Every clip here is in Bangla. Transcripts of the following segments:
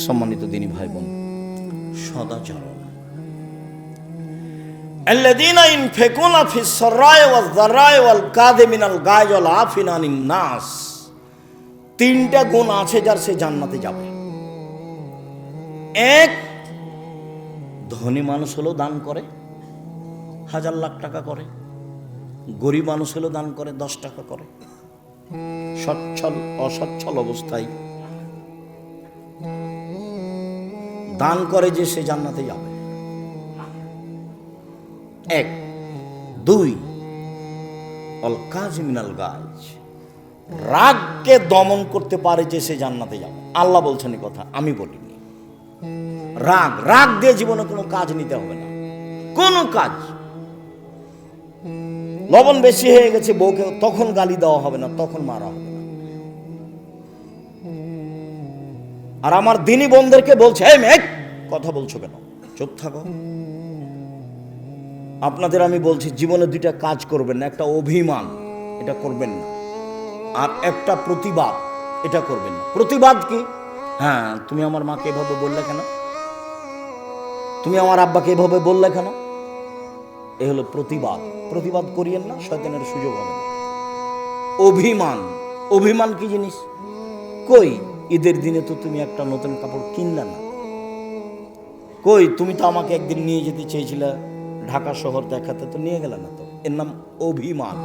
সম্মানিত দিনী ভাই বোন, সদাচরণ। আল্লাযীনা ইনফিকুনা ফিস সাররাই ওয়াজ যাররাই ওয়াল কাযিমিনাল গায়জ ওয়াল আফিনা আনিন নাস। তিনটা গুণ আছে যার, সে জান্নাতে যাবে। এক, ধনী মানুষ হলেও দান করে, 1000 লাখ টাকা করে। গরিব মানুষ হলেও দান করে, 10 টাকা করে। সচ্ছল অসচ্ছল অবস্থায় দান করে যে, সে জান্নাতে যাবে। এক। দুই, অল কাযিমিনাল গায়জ, রাগকে দমন করতে পারে যে, সে জান্নাতে যাবে। আল্লাহ বলছেন এই কথা, আমি বলিনি। রাগ দিয়ে জীবনে কোনো কাজ নিতে হবে না, কোনো কাজ। লবণ বেশি হয়ে গেছে বউকে, তখন গালি দেওয়া হবে না, তখন মারা হবে না। আর আমার দিনী বোনদেরকে বলছে, এই মেয়ে কথা বলছো কেন, চুপ থাকো। আপনাদের আমি বলছি, জীবনে দুইটা কাজ করবেন না। একটা অভিমান, এটা করবেন না। আর একটা প্রতিবাদ, এটা করবেন না। প্রতিবাদ কি? হ্যাঁ, তুমি আমার মাকে এভাবে বললে কেন, তুমি আমার আব্বাকে এভাবে বললে কেন, এ হলো প্রতিবাদ। প্রতিবাদ করিয়েন না, শয়তানের সুযোগ হবে না। অভিমান কি জিনিস? কই ঈদের দিনে তো তুমি একটা নতুন কাপড় কিনলে না, কই তুমি তো আমাকে একদিন নিয়ে যেতে চেয়েছিলে ঢাকা শহর দেখাতে, তো নিয়ে গেলে না। তো এর নাম অভিমান।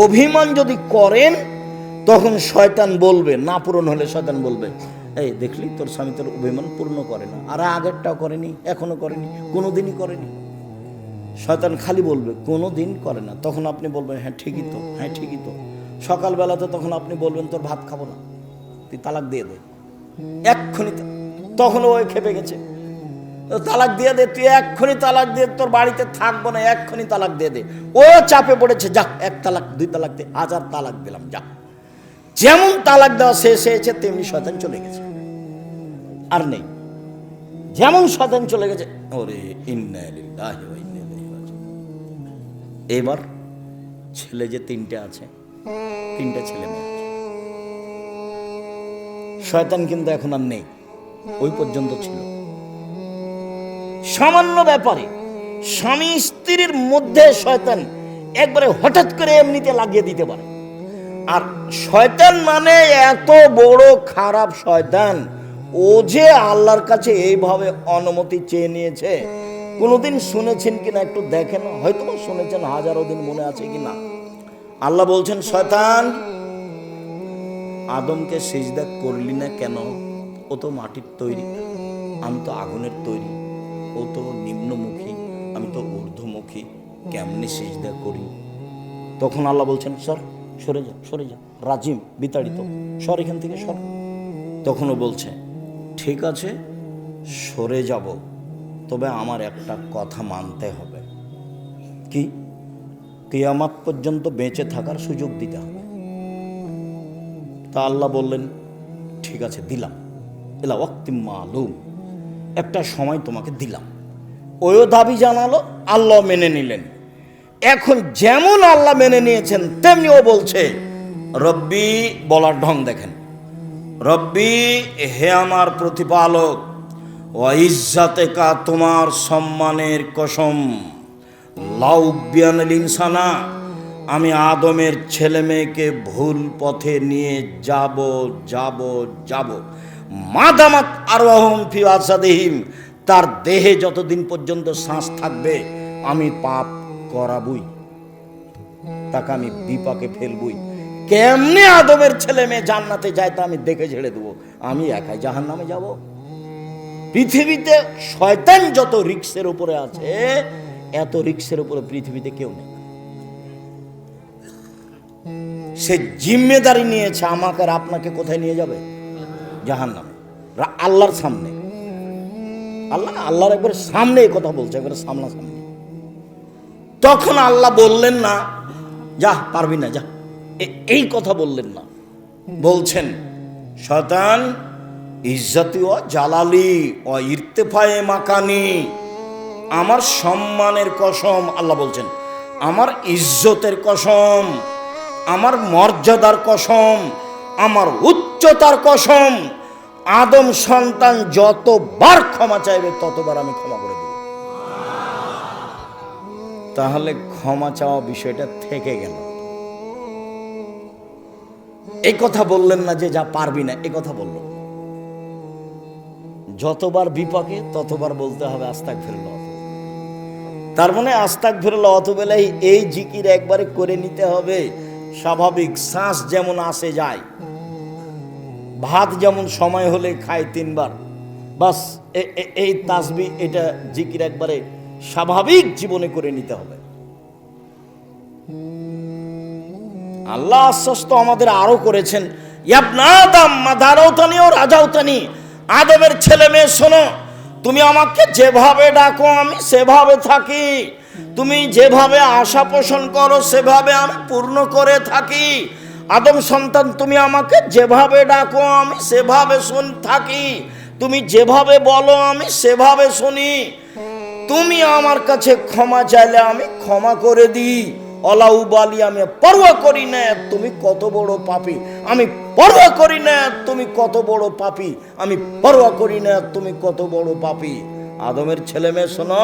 অভিমান যদি করেন, তখন শয়তান বলবে, না পূরণ হলে শয়তান বলবে, এই দেখলি তোর স্বামী তোর অভিমান পূর্ণ করে না, আর আগেরটাও করেনি, এখনো করেনি, কোনোদিনই করেনি। শয়তান খালি বলবে কোনোদিন করে না। তখন আপনি বলবেন, হ্যাঁ ঠিকই তো, হ্যাঁ ঠিকই তো। সকালবেলাতে তখন আপনি বলবেন, তোর ভাত খাবো না, তুই তালাক দিয়ে দে এক্ষুনি। তখন ওই খেপে গেছে, তালাক দিয়ে দে, তুই এক্ষুনি তালাক দিয়ে, তোর বাড়িতে থাকবো না, এক্ষুনি তালাক দিয়ে দে। ও চাপে পড়েছে, যা 1 তালাক 2 তালাক দে, 1000 তালাক দিলাম, যা। যেমন তালাক দেওয়া শেষ হয়েছে, তেমনি শয়তান চলে গেছে, আর নেই। যেমন শয়তান চলে গেছে, ওরে ইন্না লিল্লাহি ওয়া ইন্না ইলাইহি রাজিউন। এবার ছেলে যে 3টে আছে, 3টে ছেলে মেয়ে আছে। শয়তান কিন্তু এখন আর নেই, ওই পর্যন্ত ছিল। সামান্য ব্যাপারে স্বামী স্ত্রীর মধ্যে শয়তান একবারে হঠাৎ করে এমনিতে লাগিয়ে দিতে পারে। আর শয়তান মানে এত বড় খারাপ শয়তান, ও যে আল্লাহর কাছে এইভাবে অনুমতি চেয়ে নিয়েছে, কোনোদিন শুনেছেন কিনা একটু দেখেন, হয়তো শুনেছেন, হাজারো দিন মনে আছে কিনা। আল্লাহ বলছেন, শয়তান আদমকে সিজদা করলি না কেন? ও তো মাটির তৈরি, আমি তো আগুনের তৈরি। ও তো নিম্নমুখী, আমি তো ঊর্ধ্বমুখী, কেমনি সিজদা করি? তখন আল্লাহ বলছেন, সরে যা, সরে যা, রাজিম, বিতাড়িত, সর এখান থেকে, সর। তখনও বলছে, ঠিক আছে সরে যাব, তবে আমার একটা কথা মানতে হবে। কি? কিয়ামত পর্যন্ত বেঁচে থাকার সুযোগ দিতে হবে। তা আল্লাহ বললেন, ঠিক আছে দিলাম, এলা ওয়াক্তিম মালুম, একটা সময় তোমাকে দিলাম। ওও দাবি জানালো, আল্লাহ মেনে নিলেন। এখন যেমন আল্লাহ মেনে নিয়েছেন, তেমনি ও বলছে, রব্বি, বলার ঢং দেখেন, রব্বি, হে আমার প্রতিপালক, ওয়া ইজ্জাতেকা, তোমার সম্মানের কসম, লাউবিয়ানাল ইনসানা, আমি আদমের ছেলে মেয়েকে ভুল পথে নিয়ে যাব মাদামাত আরওয়াহুম ফি আসাদিহিম, তার দেহে যতদিন পর্যন্ত শ্বাস থাকবে আমি পাপ করাবই, তাকে আমি বিপাকে ফেলবই। কেমনে আদমের ছেলে মেয়ে জান্নাতে যায় তা আমি দেখে ছেড়ে দেবো, আমি একাই জাহান্নামে যাব। পৃথিবীতে শয়তান যত রিক্সের উপরে আছে, এত রিক্সের উপরে পৃথিবীতে কেউ নেই। সে জিম্মেদারি নিয়েছে আমাকে আর আপনাকে কোথায় নিয়ে যাবে? জাহান্নামে, আল্লাহর সামনে। আল্লাহর একবার সামনে এই কথা বলছে, একবার সামনাসামনি। তখন আল্লাহ বললেন না, যা পারবি না, যা, এই কথা বললেন না। বলছেন, শয়তান, ইজ্জতি ও জালালি ও ইরতেফায়ে মাকানি, আমার সম্মানের কসম, আল্লাহ বলছেন, আমার ইজ্জতের কসম, আমার মর্যাদার কসম, আমার উচ্চতার কসম, আদম সন্তান যতবার ক্ষমা চাইবে ততবার আমি ক্ষমা করে দেব। তাহলে ক্ষমা চাওয়া বিষয়টা থেকে গেল। এই কথা বললেন না যে যা পারবি না, এই কথা বলল। যতবার বিপাকে ততবার বলতে হবে আস্তাগফিরুল্লাহ। তার মানে আস্তাগফিরুল্লাহ অতবেলাই এই জিকির একবারে করে নিতে হবে। স্বাভাবিক শ্বাস যেমন আসে যায়, ভাত যেমন সময় হলে খায় 3 বার, বাস এই তাসবিহ এটা জিকির একবারে স্বাভাবিক জীবনে করে নিতে হবে। আল্লাহ আশ্বস্ত আমাদের আরো করেছেন, ইবনা আদম মাদারাউতানি ও রাজাউতানি, আদমের ছেলে মেয়ে শোনো, তুমি আমাকে যেভাবে ডাকো আমি সেভাবে থাকি, তুমি যেভাবে আশা পোষণ করো সেভাবে আমি পূর্ণ করে থাকি। আদম সন্তান তুমি আমাকে যেভাবে ডাকো আমি সেভাবে থাকি, তুমি যেভাবে বলো আমি সেভাবে শুনি, তুমি আমার কাছে ক্ষমা চাইলে আমি ক্ষমা করে দিই। অলাউবালি, আমি পরোয়া করি না তুমি কত বড় পাপী, আমি পরোয়া করি না তুমি কত বড় পাপী, আমি পরোয়া করি না তুমি কত বড় পাপী। আদমের ছেলে মেয়ে শোনো,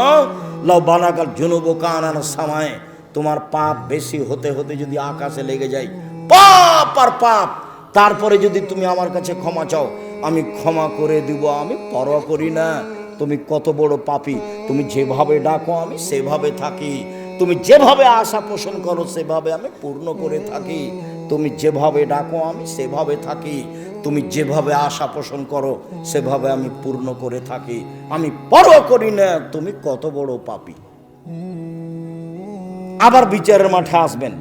লাউ বানাকাল জুনুবু কানান সামায়ে, তোমার পাপ বেশি হতে হতে যদি আকাশে লেগে যায়, পাপ আর পাপ, তারপরে যদি তুমি আমার কাছে ক্ষমা চাও আমি ক্ষমা করে দিব, আমি পরোয়া করি না তুমি কত বড় পাপী, তুমি যেভাবে ডাকো আমি সেভাবে থাকি, তুমি যেভাবে আশা পোষণ করো সেভাবে আমি পূর্ণ করে থাকি, তুমি যেভাবে ডাকো আমি সেভাবে থাকি, তুমি যেভাবে আশা পোষণ করো সেভাবে আমি পূর্ণ করে থাকি, আমি পরোয়া করি না তুমি কত বড় পাপী। আবার বিচারের মাঠে আসবেন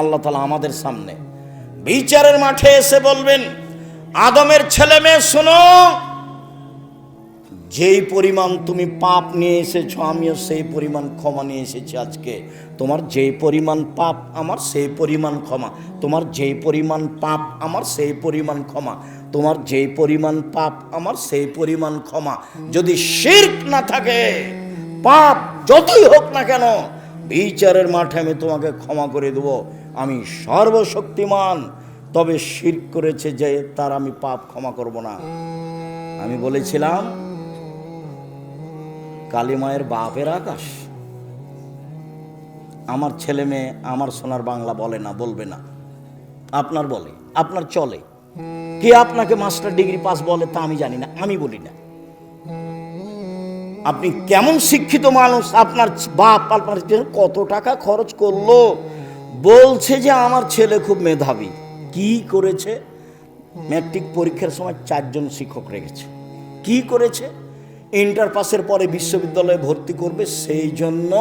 আল্লাহ তাআলা আমাদের সামনে, বিচারের মাঠে এসে বলবেন, আদমের ছেলে মেয়ে শোনো, যেই পরিমাণ তুমি পাপ নিয়ে এসেছো আমিও সেই পরিমাণ ক্ষমা নিয়ে এসেছি আজকে। তোমার যেই পরিমাণ পাপ আমার সেই পরিমাণ ক্ষমা, তোমার যেই পরিমাণ পাপ আমার সেই পরিমাণ ক্ষমা, তোমার যেই পরিমাণ পাপ আমার সেই পরিমাণ ক্ষমা। যদি শিরক না থাকে, পাপ যতই হোক না কেন, বিচারের মাঠে আমি তোমাকে ক্ষমা করে দেব, আমি সর্বশক্তিমান। তবে শিরক করেছে যে তার আমি পাপ ক্ষমা করব না। আমি বলেছিলাম কালিমায়ের বাপের আকাশ। আমার ছেলে মেয়ে আমার সোনার বাংলা বলে না, বলবে না, আপনার বলে, আপনার চলে। কে আপনাকে মাস্টার ডিগ্রি পাস বলে তা আমি জানি না, আমি বলি না। আপনি কেমন শিক্ষিত মানুষ, আপনার বাপ আপনার কত টাকা খরচ করলো, বলছে যে আমার ছেলে খুব মেধাবী। কি করেছে? ম্যাট্রিক পরীক্ষার সময় 4 জন শিক্ষক রেখেছে। কি করেছে? ইন্টার পাসের পরে বিশ্ববিদ্যালয়ে ভর্তি করবে সেই জন্য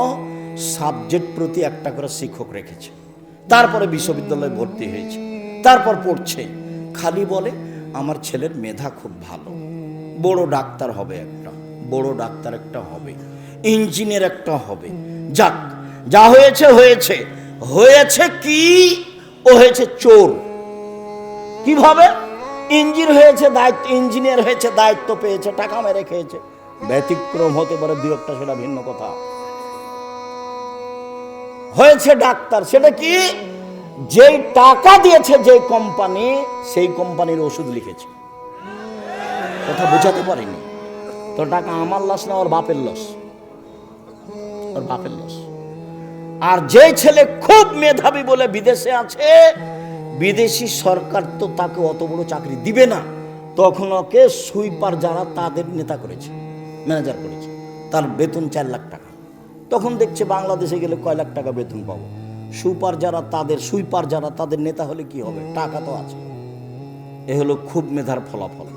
সাবজেক্ট প্রতি 1টা করে শিক্ষক রেখেছে। তারপরে বিশ্ববিদ্যালয়ে ভর্তি হয়েছে, তারপর পড়ছে। খালি বলে আমার ছেলের মেধা খুব ভালো, বড় ডাক্তার হবে একটা, বড় ডাক্তার একটা হবে, ইঞ্জিনিয়ার একটা হবে। যাক, যা হয়েছে হয়েছে। হয়েছে কি? ও হয়েছে চোর। কিভাবে? ইঞ্জিনিয়ার হয়েছে, দায়িত্ব, ইঞ্জিনিয়ার হয়েছে, দায়িত্ব পেয়েছে, টাকা মেরে খেয়েছে। ব্যতিক্রম হতে পারে 2-1টা, সেটা ভিন্ন কথা। হয়েছে ডাক্তার, সেটা কি? যেই টাকা দিয়েছে যে কোম্পানি, সেই কোম্পানির ওষুধ লিখেছে। কথা বোঝাতে পারিনি তো? টাকা আমার লস না, ওর বাপের লস, ওর বাপের লস। আর যে ছেলে খুব মেধাবী বলে বিদেশে আছে, বিদেশি সরকার তো তাকে অত বড় চাকরি দিবে না, তখন ওকে সুইপার যারা তাদের নেতা করেছে, ম্যানেজার করেছে, তার বেতন 4 লাখ টাকা। তখন দেখছে বাংলাদেশে গেলে কয় লাখ টাকা বেতন পাবো। সুইপার যারা তাদের নেতা হলে কি হবে? টাকা তো আছে। এ হলো খুব মেধার ফলাফল।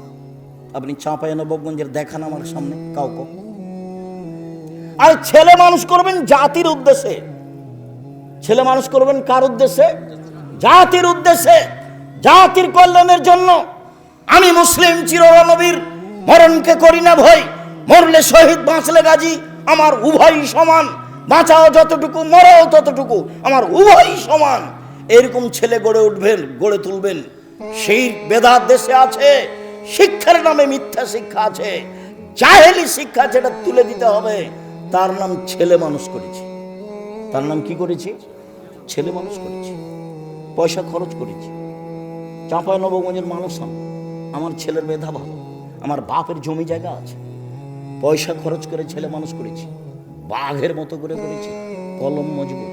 আপনি চাঁপাইনবাবগঞ্জের দেখান আমার সামনে কাউকে। আর ছেলে মানুষ করবেন জাতির উদ্দেশ্যে। ছেলে মানুষ করবেন কার উদ্দেশ্যে? জাতির উদ্দেশ্যে, জাতির কল্যাণের জন্য। আমি মুসলিম চিরনবীর, মরণকে করি না ভয়, মরলে শহীদ বাঁচলে গাজী, আমার উভয়ই সমান, বাঁচাও যতটুকু মরাও ততটুকু, আমার উভয়ই সমান। এরকম ছেলে গড়ে তুলবেন। সেই বেদাত দেশে আছে, শিক্ষার নামে মিথ্যা শিক্ষা আছে, জাহেলি শিক্ষা, যেটা তুলে দিতে হবে। তার নাম ছেলে মানুষ করেছি। তার নাম কি করেছি? ছেলে মানুষ করেছি, পয়সা খরচ করেছি। চাঁপাইনবাবগঞ্জের মানুষ আমার ছেলের মেধা ভালো, আমার বাপের জমি জায়গা আছে, পয়সা খরচ করে ছেলে মানুষ করেছি, বাঘের মতো করে করেছি। কলম মজবুত,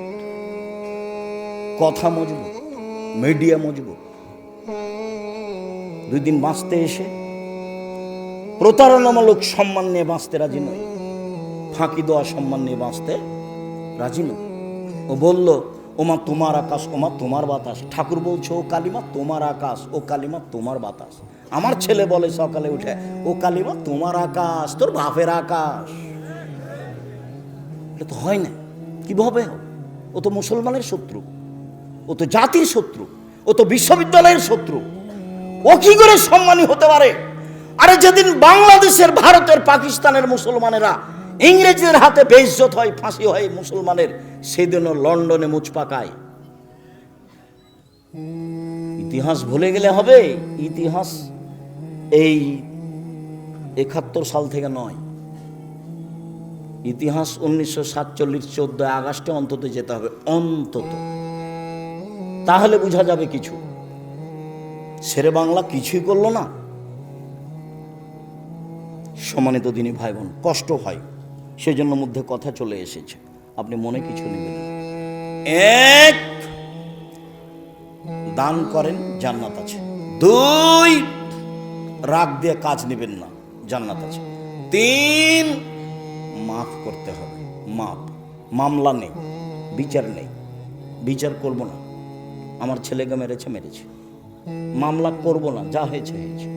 কথা মজবুত, মিডিয়া মজবুত। 2 দিন বাঁচতে এসে প্রতারণামূলক সম্মান নিয়ে বাঁচতে রাজি নই, ফাঁকি দেওয়া সম্মান নিয়ে বাঁচতে রাজি নই। ও বলল, ওমা তোমার আকাশ, ওমা তোমার বাতাস। ঠাকুর বলছে, ও কালিমা তোমার আকাশ, ও কালিমা তোমার বাতাস। আমার ছেলে বলে সকালে উঠে, ও কালিমা তোমার আকাশ, তোর বাপের আকাশ। এটা তো হয় না। কিভাবে? ও তো মুসলমানের শত্রু, ও তো জাতির শত্রু, ও তো বিশ্ববিদ্যালয়ের শত্রু। ও কি করে সম্মানী হতে পারে? আরে যেদিন বাংলাদেশের, ভারতের, পাকিস্তানের মুসলমানেরা ইংরেজদের হাতে বেইজ্জত হয়, ফাঁসি হয় মুসলমানের, সেদিনও লন্ডনে মুচ পাকায়। ইতিহাস ভুলে গেলে হবে? ইতিহাস এই 71 সাল থেকে নয়, ইতিহাস 1947 14 আগস্টে অন্তত যেতে হবে, অন্তত। তাহলে বোঝা যাবে কিছু। শেরে বাংলা কিছুই করলো না। সম্মানিত দিনী ভাই বোন, কষ্ট হয়, সেজন্য মধ্যে কথা চলে এসেছে, আপনি মনে কিছু নেবেন। 1, দান করেন, জান্নাত আছে। 2, রাগ দিয়ে কাজ নেবেন না, জান্নাত আছে। 3, মাফ করতে হবে, মাফ। মামলা নেই, বিচার নেই, বিচার করব না। আমার ছেলেকে মেরেছে, মামলা করব না, যা হয়েছে হয়েছে।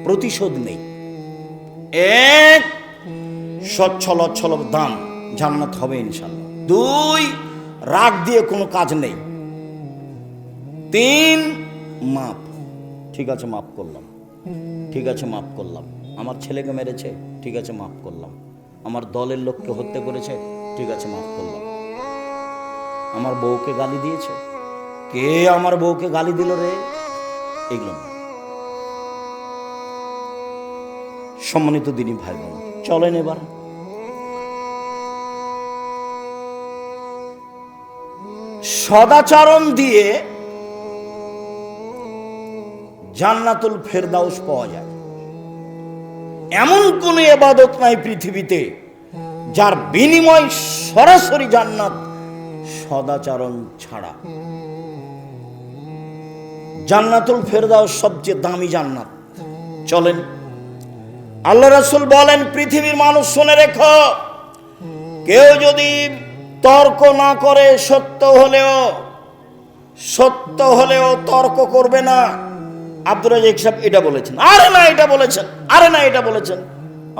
প্রতিশোধ নেই। 1, সচ্ছল অচ্ছল দান, জান্নাত হবে ইনশাআল্লাহ। 2, রাগ দিয়ে কোনো কাজ নেই। 3, মাপ। ঠিক আছে, মাফ করলাম, ঠিক আছে, মাফ করলাম। আমার ছেলেকে মেরেছে, ঠিক আছে, মাফ করলাম। আমার দলের লোককে হত্যা করেছে, ঠিক আছে, মাফ করলাম। আমার বউকে গালি দিয়েছে, কে আমার বউকে গালি দিল রে? এগুলো না। সম্মানিত দিনী ভাই বোন, চলেন এবার সদাচরণ দিয়ে জান্নাতুল ফেরদাউস পাওয়া যায়। এমন কোন ইবাদত নাই পৃথিবীতে যার বিনিময় সরাসরি জান্নাত, সদাচরণ ছাড়া। জান্নাতুল ফেরদাউস সবচেয়ে দামি জান্নাত। চলেন, আল্লাহ রাসূল বলেন, পৃথিবীর মানুষ শুনে রেখো, কেউ যদি তর্ক না করে, সত্য হলেও তর্ক করবে না। আব্দুর রাজ্জাক সাহেব এটা বলেছেন, আরে না এটা বলেছেন, আরে না এটা বলেছেন।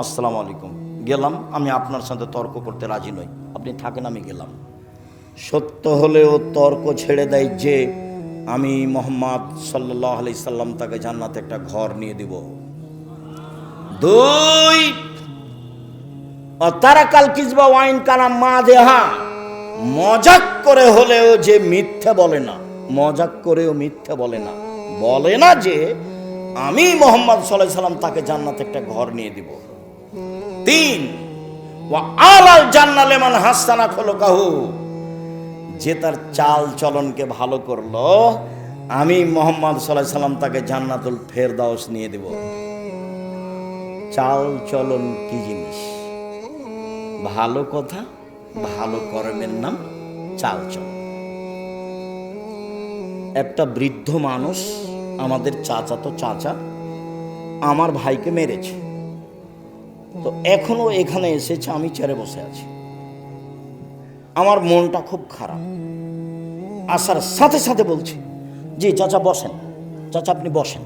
আসসালামু আলাইকুম, গেলাম, আমি আপনার সাথে তর্ক করতে রাজি নই, আপনি থাকেন, আমি গেলাম। সত্য হলেও তর্ক ছেড়ে দেয় যে আমি মুহাম্মদ সাল্লাল্লাহু আলাইহি সাল্লাম তাকে জান্নাতে একটা ঘর নিয়ে দিব। 2, তারাকাল কিজবা ওয়াইন কানা মা দেহা, মজাক করে হলেও যে মিথ্যা বলে না, মজাক করেও মিথ্যা বলে না, বলে না যে আমি মুহাম্মদ সাল্লাল্লাহু আলাইহি সাল্লাম তাকে জান্নাতে একটা ঘর নিয়ে দিব। 3, ওয়া আলাল জান্নাত লিমান হাসানা খুলুকাহু, যে তার চাল চলনকে ভালো করলো, আমি মুহাম্মদ সাল্লাল্লাহু আলাইহি সাল্লাম তাকে জান্নাতুল ফেরদাউস নিয়ে দেব। চাল চলন কি জিনিস? ভালো কথা, ভালো কর্মের নাম চাল চলন। একটা বৃদ্ধ মানুষ, আমাদের চাচা আমার ভাইকে মেরেছে, তো এখনো এখানে এসেছে, আমি চেয়ারে বসে আছি। আমার মনটা খুব খারাপ। আসার সাথে সাথে বলছি, জি চাচা বসেন, চাচা আপনি বসেন।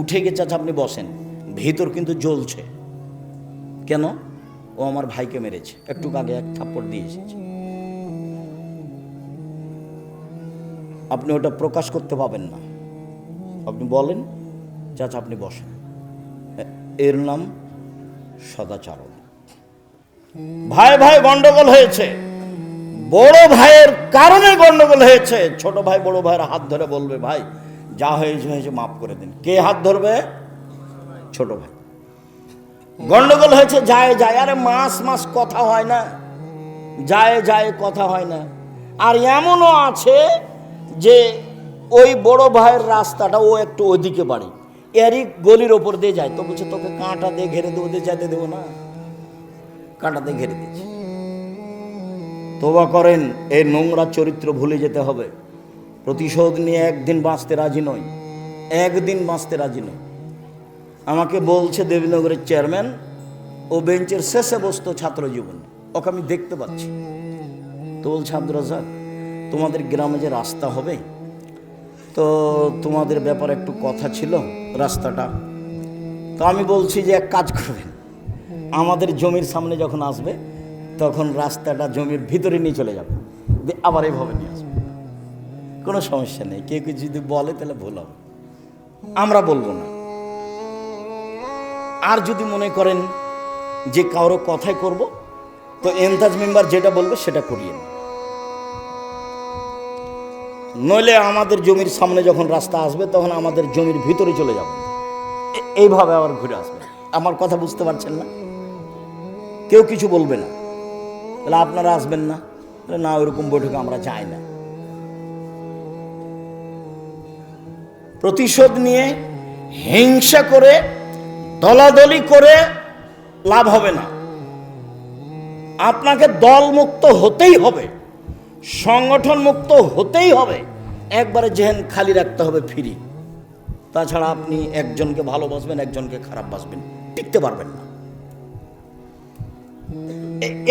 উঠে গিয়ে চাচা আপনি বসেন। ভিতর কিন্তু জ্বলছে। কেন? ও আমার ভাইকে মেরেছে, একটু আগে 1 থাপ্পড় দিয়ে এসেছে। আপনি ওটা প্রকাশ করতে পাবেন না, আপনি বলেন চাচা আপনি বসেন। এর নাম সদাচরণ। ভাই ভাই গন্ডগোল হয়েছে, বড় ভাইয়ের কারণে গন্ডগোল হয়েছে। ছোট ভাই বড় ভাইয়ের হাত ধরে বলবে, ভাই যা হয়েছে মাফ করে দিন। কে হাত ধরবে? ছোট ভাই। গন্ডগোল হয়েছে, যায়, আরে মাস কথা হয় না, যায় কথা হয় না। আর এমনও আছে যে ওই বড় ভাইয়ের রাস্তাটা ও একটু ওইদিকে বাড়ি, এরই গলির ওপর দিয়ে যায়, তো বলছে তোকে কাঁটা দিয়ে ঘেরে দেবো, দিয়ে যেতে দেবো না, কাঁটা দিয়ে ঘেরে দিয়েছে। তোবা করেন, এই নোংরা চরিত্র ভুলে যেতে হবে। প্রতিশোধ নিয়ে একদিন বাঁচতে রাজি নয়, একদিন বাঁচতে রাজি নয়। আমাকে বলছে দেবীনগরের চেয়ারম্যান, ও বেঞ্চের শেষে বসতো ছাত্র জীবনে, ওকে আমি দেখতে পাচ্ছি। তো বলছে আব্দুর রাজ্জাক, তোমাদের গ্রামে যে রাস্তা হবে, তো তোমাদের ব্যাপারে একটু কথা ছিল রাস্তাটা। তো আমি বলছি যে এক কাজ করবেন, আমাদের জমির সামনে যখন আসবে তখন রাস্তাটা জমির ভিতরে নিয়ে চলে যাবে, আবার এইভাবে নিয়ে আসবে, কোনো সমস্যা নেই। কেউ কিছু যদি বলে তাহলে ভুল হবে, আমরা বলবো না। আর যদি মনে করেন যে কারো কথাই করব, তো এন্তাজ মেম্বার যেটা বলবে সেটা করিয়ে নেন। নইলে আমাদের জমির সামনে যখন রাস্তা আসবে তখন আমাদের জমির ভিতরে চলে যাবে, এইভাবে আবার ঘুরে আসবে। আমার কথা বুঝতে পারছেন না? কেউ কিছু বলবে না, তাহলে আপনারা আসবেন না? না, ওইরকম বৈঠকে আমরা যাই না। প্রতিশোধ নিয়ে হিংসা করে দলাদলি করে লাভ হবে না। আপনাকে দল মুক্ত হতেই হবে, সংগঠন মুক্ত হতেই হবে, একবারে জেহেন খালি রাখতে হবে, ফ্রি। তাছাড়া আপনি একজনকে ভালোবাসবেন, একজনকে খারাপ বাসবেন, টিকতে পারবেন না।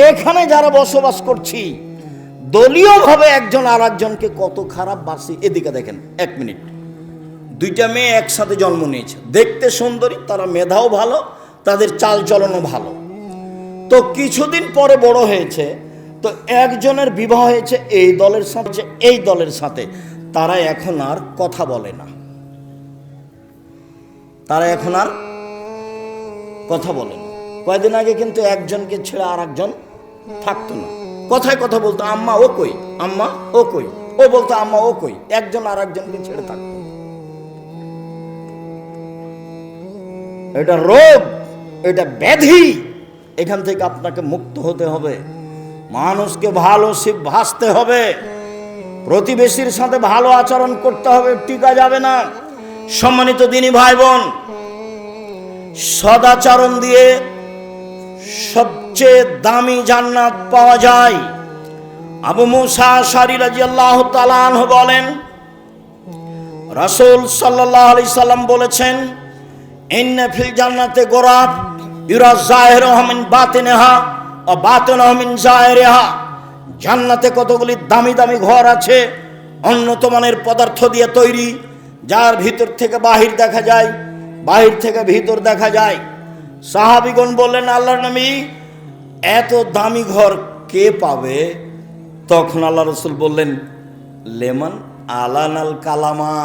এখানে যারা বসবাস করছি, দলীয়ভাবে একজন আর একজনকে কত খারাপ বাসি। এদিকে দেখেন, 1 মিনিট, 2টা মেয়ে একসাথে জন্ম নিয়েছে, দেখতে সুন্দরী, তারা মেধাও ভালো, তাদের চাল চলনও ভালো। তো কিছুদিন পরে বড় হয়েছে, তো একজনের বিবাহ হয়েছে এই দলের সাথে, এই দলের সাথে। তারা এখন আর কথা বলে না, তারা এখন আর কথা বলে না। কয়েকদিন আগে কিন্তু একজনকে ছেড়ে আর একজন থাকতো না, কথায় কথা বলতো, আম্মা ও কই, আম্মা ও কই, ও বলতো আম্মা ও কই, একজন আর একজনকে ছেড়ে থাকতো। এটা রোগ, এটা ব্যাধি, এখান থেকে আপনাকে মুক্ত হতে হবে। মানুষকে ভালো ভাসতে হবে, প্রতিবেশীর সাথে ভালো আচরণ করতে হবে, টিকা যাবে না। সম্মানিত দিনী ভাই বোন, সদাচরণ দিয়ে সবচেয়ে দামি জান্নাত পাওয়া যায়। আবু মুসা আশআরী রাদিয়াল্লাহু তাআলা আনহু বলেন, রাসূল সাল্লাল্লাহু আলাইহি সাল্লাম বলেছেন, ইন্না ফিল জান্নাতি গোরাব ইউরা যাহিরুহা মিন বাতিনিহা ওয়া বাতিনুহা মিন যাহিরিহা। জান্নাতে কতগুলি দামি দামি ঘর আছে, উন্নত মানের পদার্থ দিয়ে তৈরি, যার ভিতর থেকে বাহির দেখা যায়, বাহির থেকে ভিতর দেখা যায়। সাহাবীগণ বললেন, আল্লাহর নবী, এত দামি ঘর কে পাবে? তখন আল্লাহ রাসূল বললেন, লেমান আলানাল কালামা,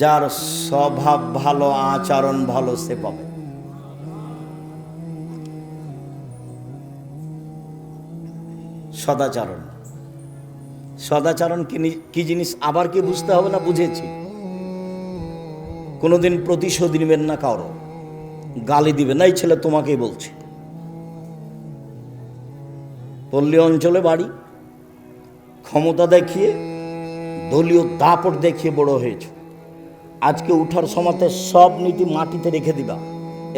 যার স্বভাব ভালো, আচরণ ভালো, সে পাবে। সদাচরণ, সদাচরণ কি জিনিস আবার কি বুঝতে হবে না? বুঝেছি। কোনোদিন প্রতিশোধ নেবেন না, কারো গালি দিবেন না। এই ছেলে তোমাকেই বলছে, পল্লী অঞ্চলে বাড়ি, ক্ষমতা দেখিয়ে, দলীয় দাপট দেখিয়ে বড় হয়েছে। আজকে উঠার সময়তে সব নীতি মাটিতে রেখে দিবা,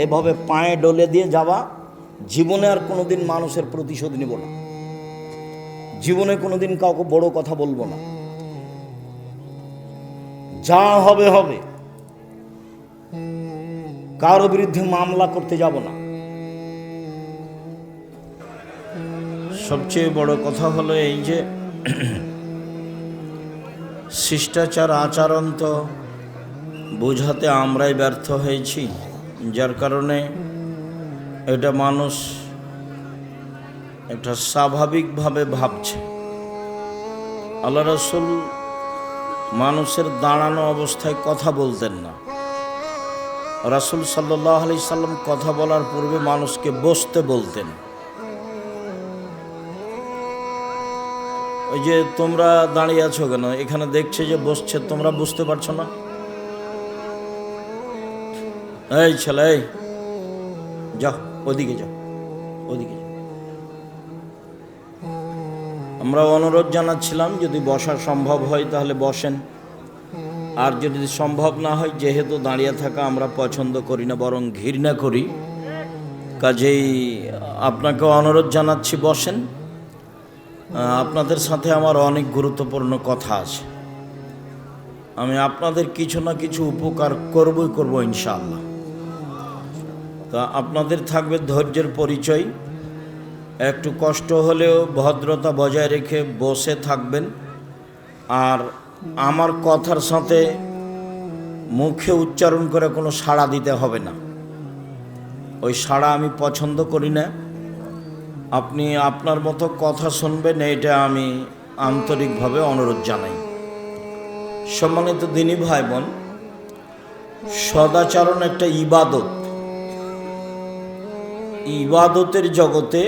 এভাবে পায়ে ডলে দিয়ে যাবা। জীবনে আর কোনোদিন মানুষের প্রতিশোধ নিব না, জীবনে কোনোদিন কাউকে বড় কথা বলবো না, যা হবে হবে। কারো বিরুদ্ধে মামলা করতে যাব না। সবচেয়ে বড় কথা হলো এই যে শিষ্টাচার আচরণ তো বোঝাতে আমরাই ব্যর্থ হয়েছি, যার কারণে এটা মানুষ একটা স্বাভাবিকভাবে ভাবছে। আল্লাহ রাসূল মানুষের দাঁড়ানো অবস্থায় কথা বলতেন না। রাসূল সাল্লাল্লাহু আলাইহি সাল্লাম কথা বলার পূর্বে মানুষকে বসতে বলতেন। ওই যে তোমরা দাঁড়িয়ে আছো কেন, এখানে দেখছে যে বসছে, তোমরা বুঝতে পারছো না? এই ছেলে, যাও ওদিকে, যাও ওদিকে। আমরা অনুরোধ জানাচ্ছিলাম, যদি বসা সম্ভব হয় তাহলে বসেন। আর যদি সম্ভব না হয়, যেহেতু দাঁড়িয়ে থাকা আমরা পছন্দ করি না, বরং ঘৃণা করি, কাজেই আপনাকে অনুরোধ জানাচ্ছি বসেন। আপনাদের সাথে আমার অনেক গুরুত্বপূর্ণ কথা আছে। আমি আপনাদের কিছু না কিছু উপকার করব ইনশাআল্লাহ। তা আপনাদের থাকবে ধৈর্যের পরিচয়, একটু কষ্ট হলেও ভদ্রতা বজায় রেখে বসে থাকবেন। আর আমার কথার সাথে মুখে উচ্চারণ করে কোনো সাড়া দিতে হবে না, ওই সাড়া আমি পছন্দ করি না। আপনি আপনার মতো কথা শুনবেন, এটা আমি আন্তরিকভাবে অনুরোধ জানাই। সম্মানিত দিনী ভাই বোন, সদাচরণ একটা ইবাদত। ইবাদতের জগতে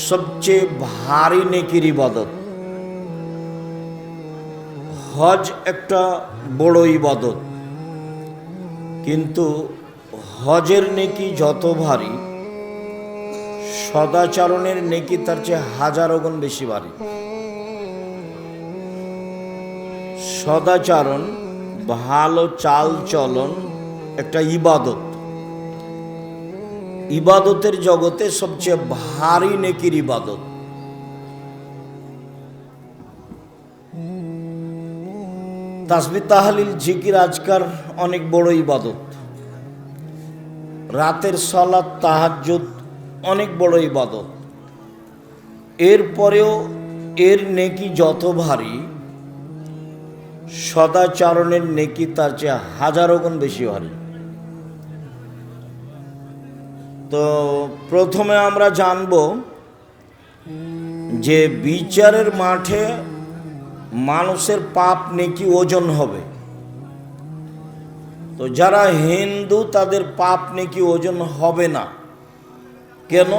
সবচেয়ে ভারী নেকির ইবাদত। হজ একটা বড় ইবাদত, কিন্তু হজের নেকি যত ভারী, সদাচরণের নেকি তার চেয়ে হাজারো গুণ বেশি ভারী। সদাচরণ, ভালো চাল চলন একটা ইবাদত। ইবাদতের জগতে সবচেয়ে ভারী নেকির ইবাদত। তাসবিহ তাহলিল জিকির আজকার অনেক বড় ইবাদত। রাতের সালাত তাহাজ্জুদ অনেক বড় ইবাদত। এরপরেও এর নেকি যত ভারী, সদাচরণের নেকি তার চেয়ে হাজারো গুণ বেশি ভারী। তো প্রথমে আমরা জানব যে বিচারের মাঠে মানুষের পাপ নেকি ওজন হবে। তো যারা হিন্দু তাদের পাপ নেকি ওজন হবে না। কেন?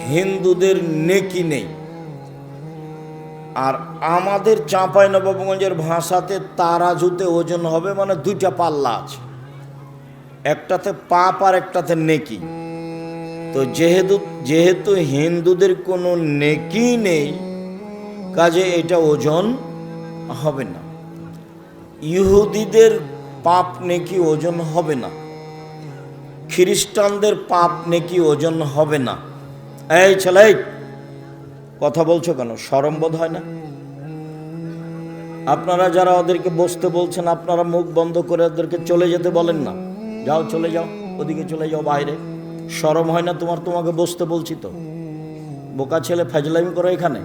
হিন্দুদের নেকি নেই। আর আমাদের চাঁপাইনবাবগঞ্জের ভাষাতে তারাজুতে ওজন হবে, মানে দুইটা পাল্লা আছে, একটাতে পাপ আর একটাতে নেকি। তো যেহেতু হিন্দুদের কোনো নেকি নেই, কাজে এটা ওজন হবে না। ইহুদিদের পাপ নেকি ওজন হবে না, খ্রিস্টানদের পাপ নেকি ওজন হবে না। এই ছেলে, কথা বলছো কেন? শরম বোধ হয় না? আপনারা যারা ওদেরকে বসতে বলছেন, আপনারা মুখ বন্ধ করে ওদেরকে চলে যেতে বলেন না। যাও, চলে যাও, ওদিকে চলে যাও বাইরে। শরম হয় না তোমার? তোমাকে বসতে বলছি তো। বোকা ছেলে, ফাজলামি করো এখানে।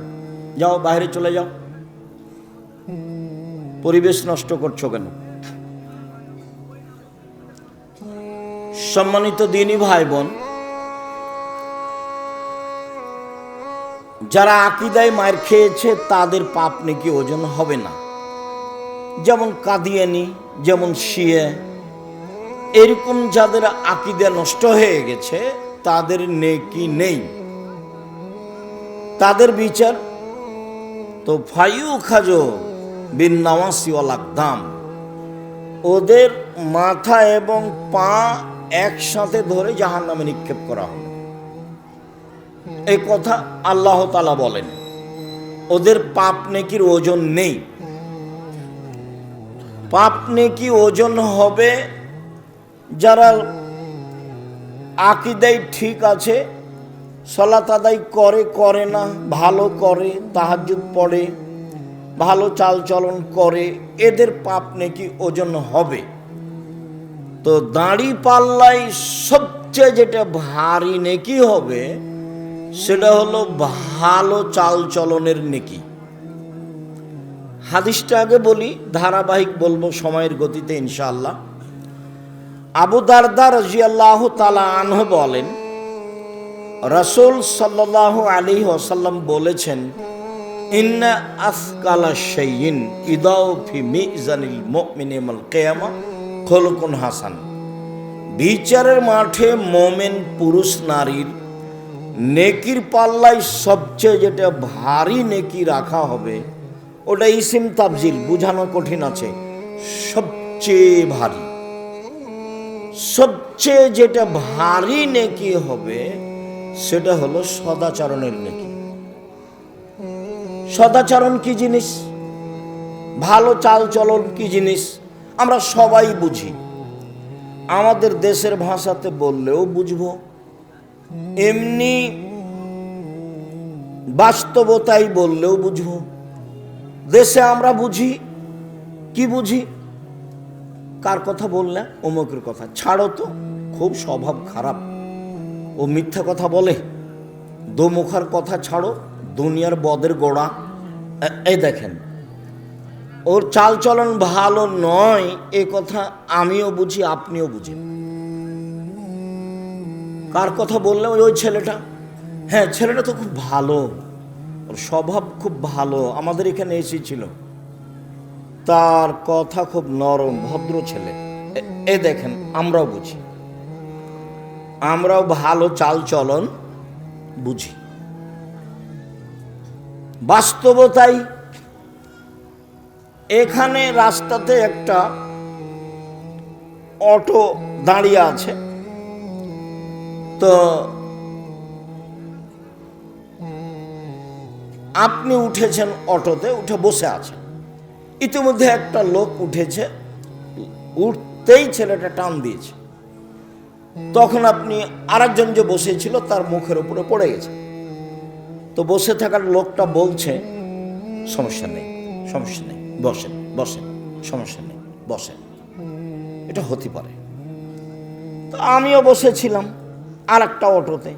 যাও বাইরে চলে যাও, পরিবেশ নষ্ট করছো কেন? সম্মানিত দিনী ভাই বোন, যারা আকীদায় মার খেয়েছে তাদের পাপ নেকি ওজন হবে না। যেমন কাদিয়ানি, যেমন শিয়া, এরকম যাদের আকীদা নষ্ট হয়ে গেছে তাদের নেকি নেই, তাদের বিচার তো ফাইউ খাজো বিন নাওয়াসি ওয়াল আকদাম। ওদের মাথা এবং পা একসাথে ধরে জাহান্নামে নিক্ষেপ করা হবে। এই কথা আল্লাহ তাআলা বলেন। ওদের পাপ নেকির ওজন নেই। পাপ নেকি ওজন হবে যারা আকীদায় ঠিক আছে, সালাত আদায় করে না, ভালো করে, তাহাজ্জুদ পড়ে, ভালো চালচলন করে, এদের পাপ নেকি ওজন হবে। তো দাড়ি পাল্লাই সবচেয়ে যেটা ভারী নেকি হবে সেটা হলো ভালো চালচলনের নেকি। হাদিসটা আগে বলি, ধারাবাহিক বলবো সময়ের গতিতে ইনশাআল্লাহ। আবু দারদা রাদিয়াল্লাহু তাআলা আনহু বলেন, রাসূল সাল্লাল্লাহু আলাইহি ওয়াসাল্লাম বলেছেন, ইন্না আসকালা শাইইন ইদাউ ফি মিজানিল মুমিনি ইয়াউমাল কিয়ামা খুলুকুন হাসান। বিচারের মাঠে মুমিন পুরুষ নারীর নেকির পাল্লায় সবচেয়ে যেটা ভারী নেকি রাখা হবে, ওটা ইসিম তাবজিল, বুঝানো কঠিন আছে। সবচেয়ে ভারী, সবচেয়ে যেটা ভারী নেকি হবে সেটা হলো সদাচরণের নেকি। সদাচরণ কি জিনিস? ভালো চাল চলন কি জিনিস আমরা সবাই বুঝি, আমাদের দেশের ভাষাতে বললেও বুঝবো, এমনি বাস্তবতাই বললেও বুঝবো। দেশে আমরা বুঝি কি বুঝি, কার কথা বললে অমুকের কথা, ছাড়ো তো, খুব স্বভাব খারাপ, ও মিথ্যা কথা বলে, দোমুখার কথা ছাড়ো, দুনিয়ার বদের গোড়া। এই দেখেন, ওর চাল চলন ভালো নয় এ কথা আমিও বুঝি, আপনিও বুঝেন। কার কথা বললে ওই ছেলেটা, হ্যাঁ ছেলেটা তো খুব ভালো, ওর স্বভাব খুব ভালো, আমাদের এখানে এসেছিল, তার কথা খুব নরম, ভদ্র ছেলে। এ দেখেন, আমরাও বুঝি, আমরাও ভালো চাল চলন বুঝি। বাস্তবতাই, এখানে রাস্তাতে একটা অটো দাঁড়িয়ে আছে, তো আপনি উঠেছেন অটোতে, উঠে বসে আছেন, ইতিমধ্যে একটা লোক উঠেছে, উঠতেই ছেলেটা টান দিয়েছে, তখন আপনি আরেকজন যে বসেছিল তার মুখের উপরে পড়ে গেছে, তো বসে থাকার লোকটা বলছে সমস্যা নেই, সমস্যা নেই, বসেন বসেন, সমস্যা নেই, বসেন। এটা হতে পারে। তো আমিও বসেছিলাম আর একটা অটোতে,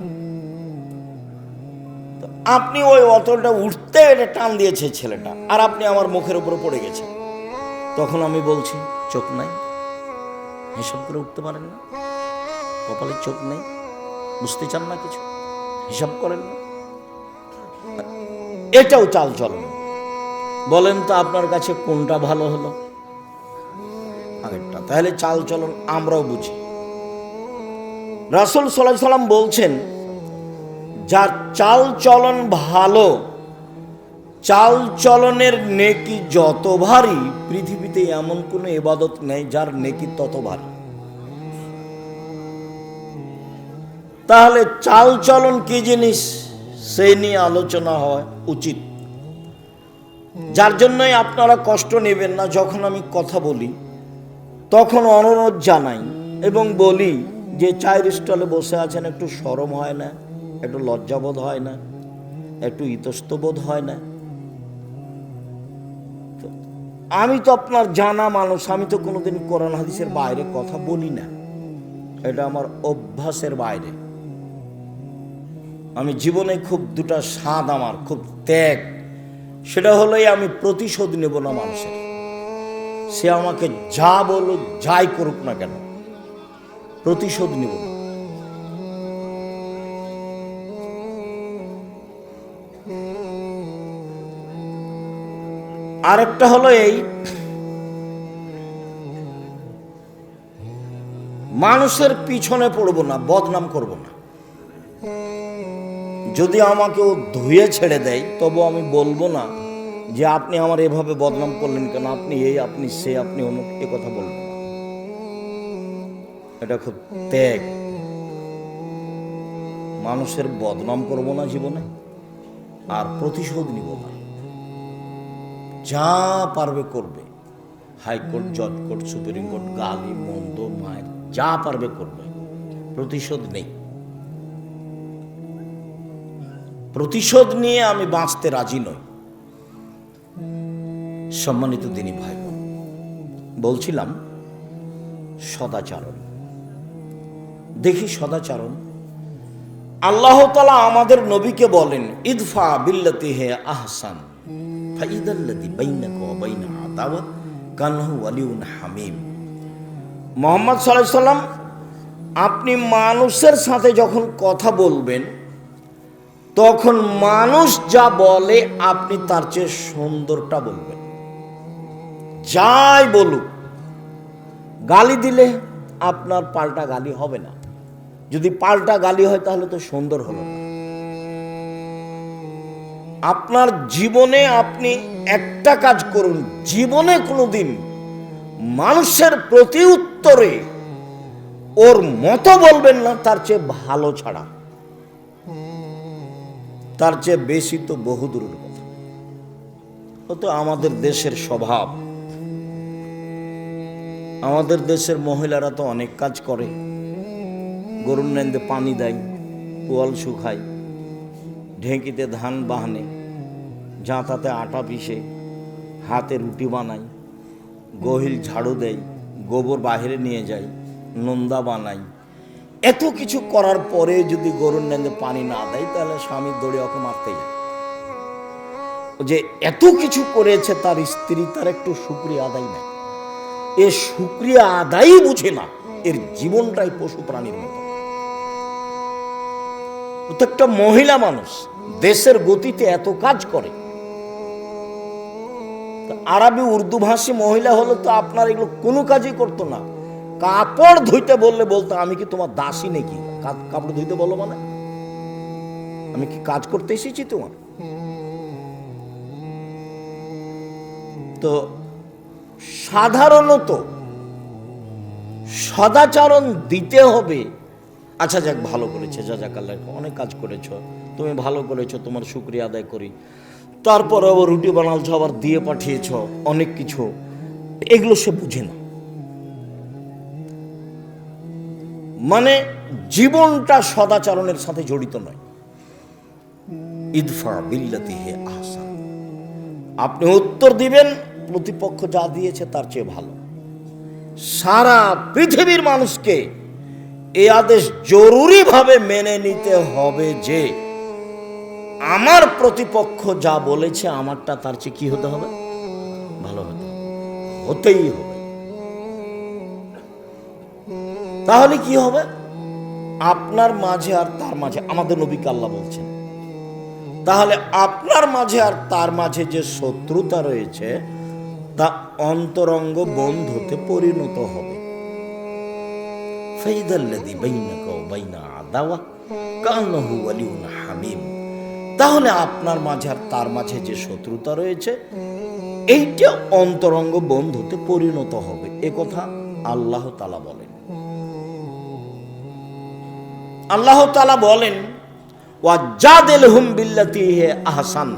তো আপনি ওই অটোটা উঠতে এটা টান দিয়েছে ছেলেটা, আর আপনি আমার মুখের উপরে পড়ে গেছে, তখন আমি বলছি চোখ নাই, হিসাব করে উঠতে পারেন না, কপালে চোখ নেই, বুঝতে চান না কিছু, হিসাব করেন না, এটাও চাল চলন। বলেন তো আপনার কাছে কোনটা ভালো হলো? আগেরটা। তাহলে চাল চলন আমরাও বুঝি। রাসূল সাল্লাল্লাহু আলাইহি সাল্লাম বলছেন, যার চাল চলন ভালো, চাল চলনের নেকি যত ভারী, পৃথিবীতে এমন কোনো ইবাদত নেই যার নেকি তত ভারী। তাহলে চাল চলন কি জিনিস সেই নিয়ে আলোচনা হওয়া উচিত। যার জন্যই আপনারা কষ্ট নেবেন না, যখন আমি কথা বলি তখন অনুরোধ জানাই এবং বলি যে চায়ের স্টলে বসে আছেন, একটু শরম হয় না, একটু লজ্জাবোধ হয় না, একটু ইতস্তবোধ হয় না? আমি তো আপনার জানা মানুষ, আমি তো কোনোদিন কোরআন হাদিসের বাইরে কথা বলি না, এটা আমার অভ্যাসের বাইরে। আমি জীবনে খুব দুটা স্বাদ, আমার খুব ত্যাগ, সেটা হলোই আমি প্রতিশোধ নেব না মানুষের, সে আমাকে যা বলুক যাই করুক না কেন, প্রতিশোধ নেব না। আরেকটা হলো এই, মানুষের পিছনে পড়বো না, বদনাম করব না। যদি আমাকে ও ধুয়ে ছেড়ে দেয় তবু আমি বলবো না যে আপনি আমার এভাবে বদনাম করলেন কেন, আপনি এই, আপনি সে, আপনি অমুক, এ কথা বলবো না। এটা খুব ত্যাগ। মানুষের বদনাম করব না জীবনে, আর প্রতিশোধ নিব না। যা পারবে করবে, হাইকোর্ট, জজ কোর্ট, সুপ্রিম কোর্ট, গালি মন্দ মায়ের যা পারবে করবে, প্রতিশোধ নেই। প্রতিশোধ নিয়ে আমি বাঁচতে রাজি নই। সম্মানিত দিনী ভাই বোন, বলছিলাম সদাচরণ। দেখি সদাচরণ, আল্লাহ তাআলা আমাদের নবীকে বলেন, ইদফা বিল্লাতি হে আহসান ফাইদাল্লাযী বাইনাকা ওয়া বাইনা আদাওয়া কান্নাহু ওয়ালিউন হামিম। মুহাম্মদ সাল্লাল্লাহু আলাইহি সাল্লাম, আপনি মানুষের সাথে যখন কথা বলবেন তখন মানুষ যা বলে আপনি তার চেয়ে সুন্দরটা বলবেন। যাই বলুক, গালি দিলে আপনার পাল্টা গালি হবে না, যদি পাল্টা গালি হয় তাহলে তো সুন্দর হলো না। আপনার জীবনে আপনি একটা কাজ করুন, জীবনে কোনোদিন মানুষের প্রতি উত্তরে ওর মতো বলবেন না, তার চেয়ে ভালো ছাড়া, তার চেয়ে বেশি তো বহুদূরের কথা। ও তো আমাদের দেশের স্বভাব। আমাদের দেশের মহিলারা তো অনেক কাজ করে, গরুর নেন্দে পানি দেয়, পোয়াল শুকায়, ঢেঁকিতে ধান বাহানে, জাঁতাতে আটা পিষে, হাতে রুটি বানায়, গহিল ঝাড়ু দেয়, গোবর বাহিরে নিয়ে যায়, নোন্দা বানায়। এত কিছু করার পরে যদি গরুর নেন্দে পানি না দেয়, তাহলে স্বামীর দড়ি ওকে মারতে যায়। যে এত কিছু করেছে তার স্ত্রী, তার একটু শুকরিয়া আদায় নেই। এ শুকরিয়া আদায়ই বুঝে না, এর জীবনটাই পশু প্রাণীর মতো। প্রত্যেকটা মহিলা মানুষ দেশের গতিতে এত কাজ করে। আরবি উর্দু ভাষী মহিলা হলে তো আপনার এগুলো কোনো কাজই করতো না। কাপড় ধুইতে বললে বলতো, আমি কি তোমার দাসী নাকি? কাপড় ধুইতে বলো মানে আমি কি কাজ করতে এসেছি তোমার? তো সাধারণত সদাচরণ দিতে হবে। আচ্ছা যাক, ভালো করেছে, জাযাকাল্লাহ, অনেক কাজ করেছ, তুমি ভালো করেছো, তোমার শুকরিয়া আদায় করি। তারপরে আবার রুটি বানালছ, আবার দিয়ে পাঠিয়েছ, অনেক কিছু, এগুলো সে বুঝে না। মানে জীবনটা সদাচরণের সাথে জড়িত নয়। ইদফা বিল্লাতি হে আহসান, আপনি উত্তর দিবেন প্রতিপক্ষ যা দিয়েছে তার চেয়ে ভালো। সারা পৃথিবীর মানুষকে এই আদেশ জরুরিভাবে মেনে নিতে হবে যে আমার প্রতিপক্ষ যা বলেছে আমারটা তার চেয়ে কি হতে হবে? ভালো হতে হবে, হতেই হবে। তাহলে কি হবে? আপনার মাঝে আর তার মাঝে, আমাদের নবীকে আল্লাহ বলছেন, তাহলে আপনার মাঝে আর তার মাঝে যে শত্রুতা রয়েছে তা অন্তরঙ্গ বন্ধুতে পরিণত হবে। তাহলে আপনার মাঝে আর তার মাঝে যে শত্রুতা রয়েছে এইটা অন্তরঙ্গ বন্ধুতে পরিণত হবে। এ কথা আল্লাহ তাআলা বলেন। আল্লাহ তাআলা বলেন, ওয়াজাদিলহুম বিল্লাতি হিয়া আহসান।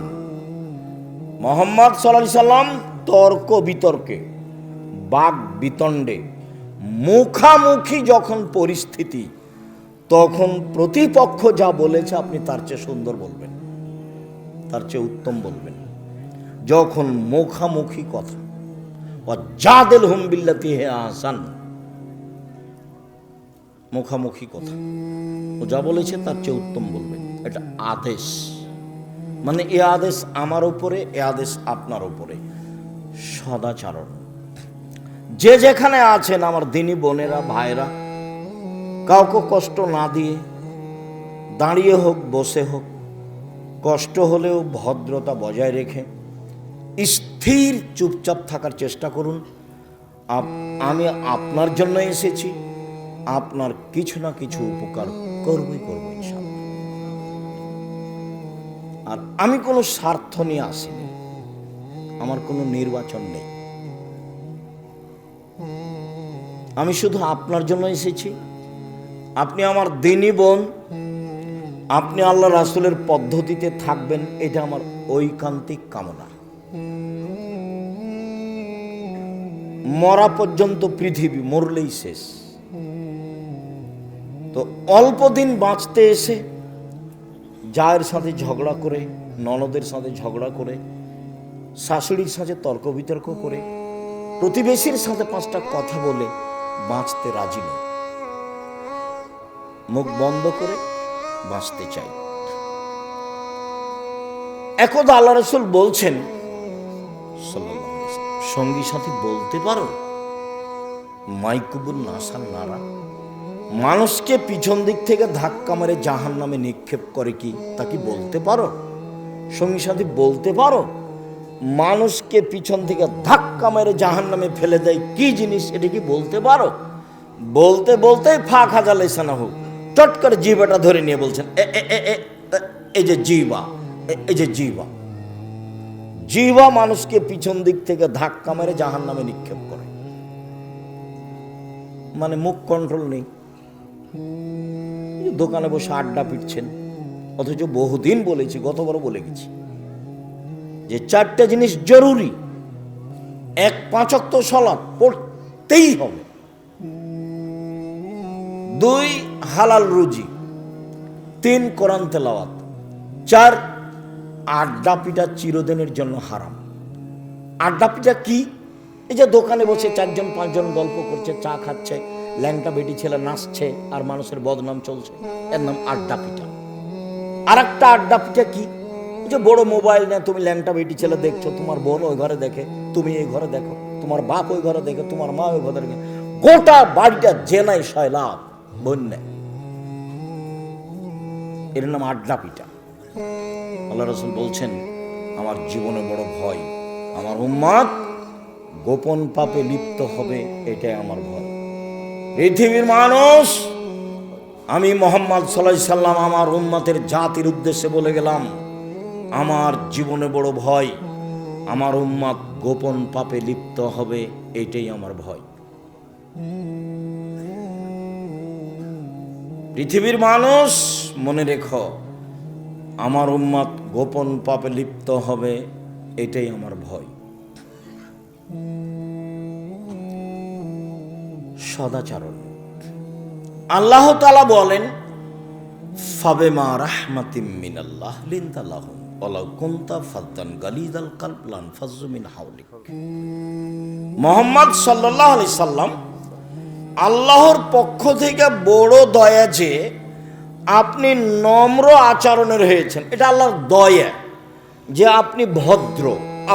মুহাম্মদ সাল্লাল্লাহু আলাইহি সাল্লাম তর্ক বিতর্কে, বাক বিতণ্ডে, মুখামুখি যখন পরিস্থিতি, তখন প্রতিপক্ষ যা বলেছে আপনি তার চেয়ে সুন্দর বলবেন, তার চেয়ে উত্তম বলবেন। যখন মুখামুখি কথা, ওয়াজাদিলহুম বিল্লাতি হিয়া আহসান, মুখামুখি কথা, ও যা বলেছে তার চেয়ে উত্তম বলবেন। এটা আদেশ, মানে এ আদেশ আমার উপরে, এ আদেশ আপনার উপরে। সদাচরণ, যে যেখানে আছেন আমার দিনী বোনেরা, ভাইরা, কাউকে কষ্ট না দিয়ে, দাঁড়িয়ে হোক বসে হোক, কষ্ট হলেও ভদ্রতা বজায় রেখে স্থির চুপচাপ থাকার চেষ্টা করুন। আমি আপনার জন্য এসেছি, আপনার কিছু না কিছু উপকার করবই করবো ইনশাআল্লাহ। আর আমি কোনো স্বার্থ নিয়ে আসিনি, আমার কোনো নির্বাচন নেই, আমি শুধু আপনার জন্য এসেছি। আপনি আমার দিনী বোন, আপনি আল্লাহ রাসূলের পদ্ধতিতে থাকবেন, এটা আমার ঐকান্তিক কামনা। মরা পর্যন্ত পৃথিবী, মরলেই শেষ। তো অল্প দিন বাঁচতে এসে জায়ের সাথে ঝগড়া করে, ননদের সাথে ঝগড়া করে, শাশুড়ির সাথে তর্ক বিতর্ক করে, প্রতিবেশীর সাথে 5টা কথা বলে বাঁচতে রাজি নয়। মুখ বন্ধ করে বাঁচতে চাই। একদা আল্লাহ রাসূল বলছেন, সঙ্গী সাথী বলতে পারো মাইকুবুল নাসান নারা, মানুষকে পিছন দিক থেকে ধাক্কা মেরে জাহান্নামে নিক্ষেপ করে কি, তা কি বলতে পারো? সঙ্গী সাথী বলতে পারো মানুষকে পিছন থেকে ধাক্কা মেরে জাহান্নামে ফেলে দেয় কি জিনিস, এটা কি বলতে পারো? বলতে বলতে ফাঁক হাজা লেসানা হোক, চট করে জিহ্বাটা ধরে নিয়ে বলছেন, এই যে জিহ্বা, এই যে জিহ্বা, জিহ্বা মানুষকে পিছন দিক থেকে ধাক্কা মেরে জাহান্নামে নিক্ষেপ করে। মানে মুখ কন্ট্রোল নেই, দোকানে বসে আড্ডা পিটছেন, অথচ বহুদিন বলেছি, গতবারও বলে গেছি যে 4টা জিনিস জরুরি। 1, 5 ওয়াক্ত সালাত পড়তেই হবে। 2, হালাল রুজি। 3, কোরআন তেলাওয়াত। 4, আড্ডা পিটা চিরদিনের জন্য হারাম। আড্ডা পিটা কি? এই যে দোকানে বসে 4জন 5জন গল্প করছে, চা খাচ্ছে, ল্যাংটা বেটি ছেলে নাচছে আর মানুষের বদনাম চলছে, এর নাম আড্ডা পিটা। আর একটা আড্ডা পিটা কি? যে বড় মোবাইল নেয়, তুমি ল্যাংটা বেটি ছেলে দেখছো, তোমার বোন ওই ঘরে দেখে, তুমি এই ঘরে দেখো, তোমার বাপ ওই ঘরে দেখে, তোমার মা ওই ঘরে দেখে, গোটা বাড়িটা জেনাই সয়লাভ বন্যা। এর নাম আড্ডা পিটা। আল্লাহ রাসূল বলছেন, আমার জীবনে বড় ভয়, আমার উম্মত গোপন পাপে লিপ্ত হবে, এটাই আমার ভয়। পৃথিবীর মানুষ, আমি মুহাম্মদ সাল্লাল্লাহু আলাইহি সাল্লাম আমার উম্মতের জাতির উদ্দেশ্যে বলে গেলাম, আমার জীবনে বড় ভয়, আমার উম্মত গোপন পাপে লিপ্ত হবে, এটাই আমার ভয়। পৃথিবীর মানুষ মনে রেখো, আমার উম্মত গোপন পাপে লিপ্ত হবে, এটাই আমার ভয়। সদাচরণ। আল্লাহ তাআলা বলেন, ফাবিমা রাহমাতিম মিনাল্লাহ লিনতা লাহুম ওয়ালাউ কুনতা ফাদ্দান গালিযাল কলব লানফাজ্জু মিন হাওলিক। মুহাম্মদ সাল্লাল্লাহু আলাইহি সাল্লাম, আল্লাহর পক্ষ থেকে বড় দয়া যে আপনি নম্র আচরণের হয়েছেন। এটা আল্লাহর দয়া যে আপনি ভদ্র,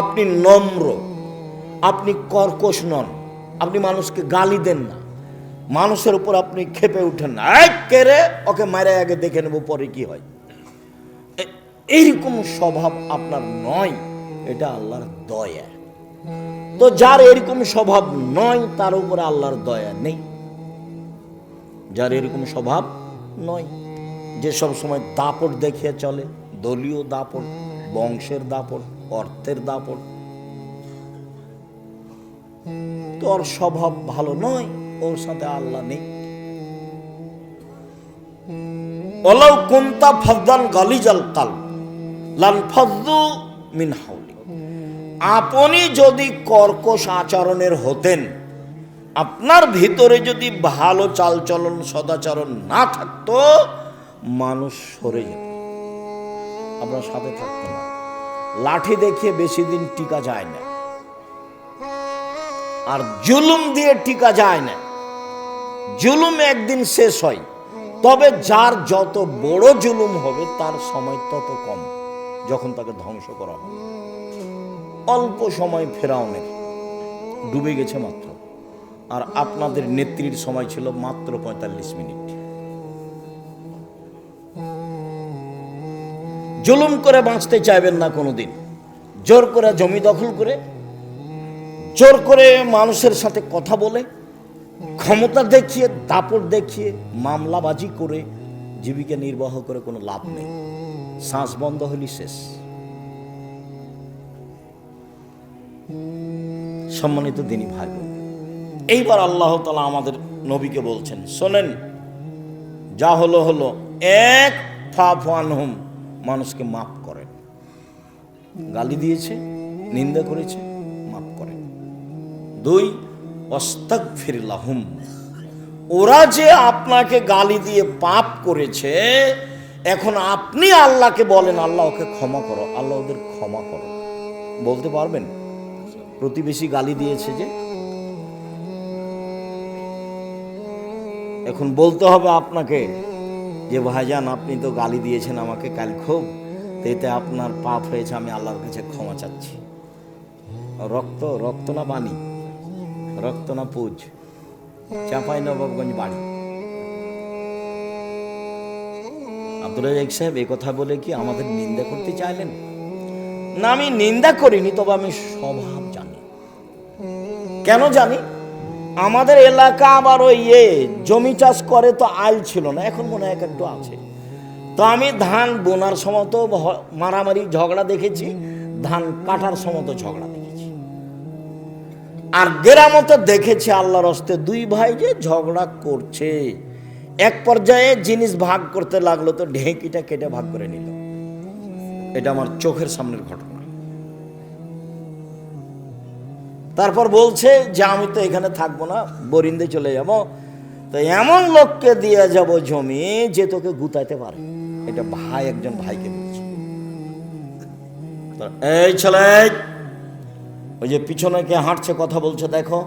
আপনি নম্র, আপনি কর্কশ নন, আপনি মানুষকে গালি দেন না, মানুষের উপর আপনি ক্ষেপে উঠেন না, কে রে ওকে মারে আগে দেখে নেব পরে কি হয়, এইরকম স্বভাব আপনার নয়। এটা আল্লাহর দয়া। তো যার এরকম স্বভাব নয় তার উপরে আল্লাহর দয়া নেই। যার এরকম স্বভাব নয়, যে সব সময় দাপট দেখিয়ে চলে, দলীয় দাপট, বংশের দাপট, অর্থের দাপট, তোর স্বভাব ভালো নয়, ওর সাথে আল্লাহ নেই। ওয়ালাউ কুনতা ফাদ্দান গালিজাল কলব লানফাজ্জু মিন হাওলিক। আপনি যদি কর্কশ আচরণের হতেন, আপনার ভিতরে যদি ভালো চালচলন সদাচরণ না থাকতো, মানুষ সরে যেত, আপনার সাথে থাকতো না। লাঠি দেখিয়ে বেশি দিন টিকা যায় না, আর জুলুম দিয়ে টিকা যায় না। জুলুম একদিন শেষ হয়, তবে যার যত বড় জুলুম হবে তার সময় তত কম, যখন তাকে ধ্বংস করা হবে। অল্প সময় ফেরাউনের ডুবে গেছে মাত্র, আর আপনাদের নেত্রীর সময় ছিল মাত্র 45 মিনিট। জুলুম করে বাঁচতে চাইবেন না কোনোদিন। জোর করে জমি দখল করে, জোর করে মানুষের সাথে কথা বলে, ক্ষমতা দেখিয়ে, দাপট দেখিয়ে, মামলাবাজি করে জীবিকা নির্বাহ করে কোনো লাভ নেই। শ্বাস বন্ধ হলি শেষ। সম্মানিত দিনী ভাই, এইবার আল্লাহ তাআলা আমাদের নবীকে বলছেন, শোনেন, যা হলো হলো, 1, ফাফু আনহুম, মানুষকে মাফ করেন। গালি দিয়েছে, নিন্দা করেছে, মাফ করেন। 2, আস্তাগফির লাহুম, ওরা যে আপনাকে গালি দিয়ে পাপ করেছে, এখন আপনি আল্লাহকে বলেন, আল্লাহ ওকে ক্ষমা করো, আল্লাহ ওদের ক্ষমা করো। বলতে পারবেন? প্রতিবেশী গালি দিয়েছে যে, এখন বলতে হবে আপনাকে যে ভাইজান আপনি তো গালি দিয়েছেন আমাকে কাল খুব, এতে আপনার পাপ হয়েছে, আমি আল্লাহর কাছে ক্ষমা চাচ্ছি। রক্ত না বাণী, রক্ত না পুজ, চাঁপাইনবাবগঞ্জ বাড়ি। আব্দুল রাজ্জাক সাহেব এই কথা বলে কি আমাদের নিন্দা করতে চাইলেন? না, আমি নিন্দা করিনি, তবে আমি স্বভাব জানি। কেন জানি? আমাদের এলাকা আবার ওই জমি চাষ করে, তো আইল ছিল না, এখন মনে হয় একটু আছে। তো আমি ধান বোনার সময় তো মারামারি ঝগড়া দেখেছি, ধান কাটার সময় তো ঝগড়া দেখেছি। আর গ্রামতে দেখেছি আল্লাহর হস্তে 2 ভাই যে ঝগড়া করছে, এক পর্যায়ে জিনিস ভাগ করতে লাগলো, তো ঢেঁকিটা কেটে ভাগ করে নিল। এটা আমার চোখের সামনের ঘটনা। তারপর বলছে যে আমি তো এখানে থাকবো না, বরিন্দে চলে যাব, তো এমন লোককে দিয়ে যাব জমি যে তোকে গুতাইতে পারে। এটা ভাই একজন ভাইকে বলছে। এই ছেলে, ওই যে পিছনে কে হাঁটছে কথা বলছে, দেখো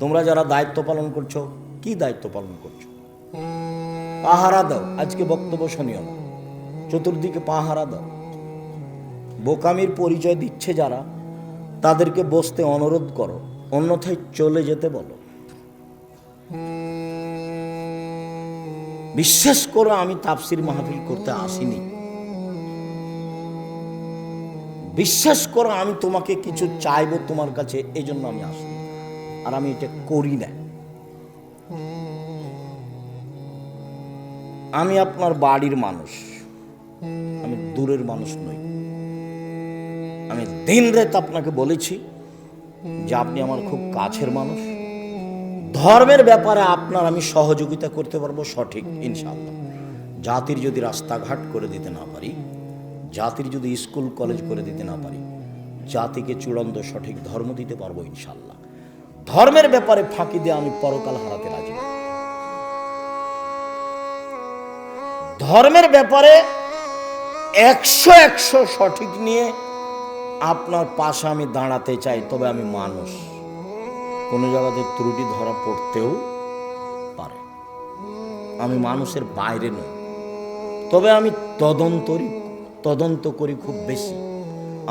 তোমরা যারা দায়িত্ব পালন করছো, কি দায়িত্ব পালন করছো? পাহারা দাও। আজকে বক্তব্য শুনিও না, চতুর্দিকে পাহারা দাও। বোকামির পরিচয় দিচ্ছে যারা, তাদেরকে বসতে অনুরোধ করো, অন্যথায় চলে যেতে বলো। বিশ্বাস করো, আমি তাফসির মাহফিল করতে আসিনি। বিশ্বাস করো, আমি তোমাকে কিছু চাইবো তোমার কাছে, এই জন্য আমি আসি, আর আমি এটা করি না। আমি আপনার বাড়ির মানুষ, আমি দূরের মানুষ নই। আমি দিন রাত আপনাকে বলেছি যে আপনি আমার খুব কাছের মানুষ। ধর্মের ব্যাপারে আপনার আমি সহযোগিতা করতে পারবো, সঠিক ইনশাআল্লাহ। জাতির যদি রাস্তাঘাট করে দিতে না পারি, জাতির যদি স্কুল কলেজ করে দিতে না পারি, জাতিকে চূড়ান্ত সঠিক ধর্ম দিতে পারবো ইনশাআল্লাহ। ধর্মের ব্যাপারে ফাঁকি দিয়ে আমি পরকাল হারাতে রাজি না। ধর্মের ব্যাপারে 100 সঠিক নিয়ে আপনার পাশে আমি দাঁড়াতে চাই, তবে আমি মানুষ, কোনো জায়গাতে ত্রুটি ধরা পড়তেও পারে। আমি মানুষের বাইরে নই, তবে আমি তদন্ত করি খুব বেশি।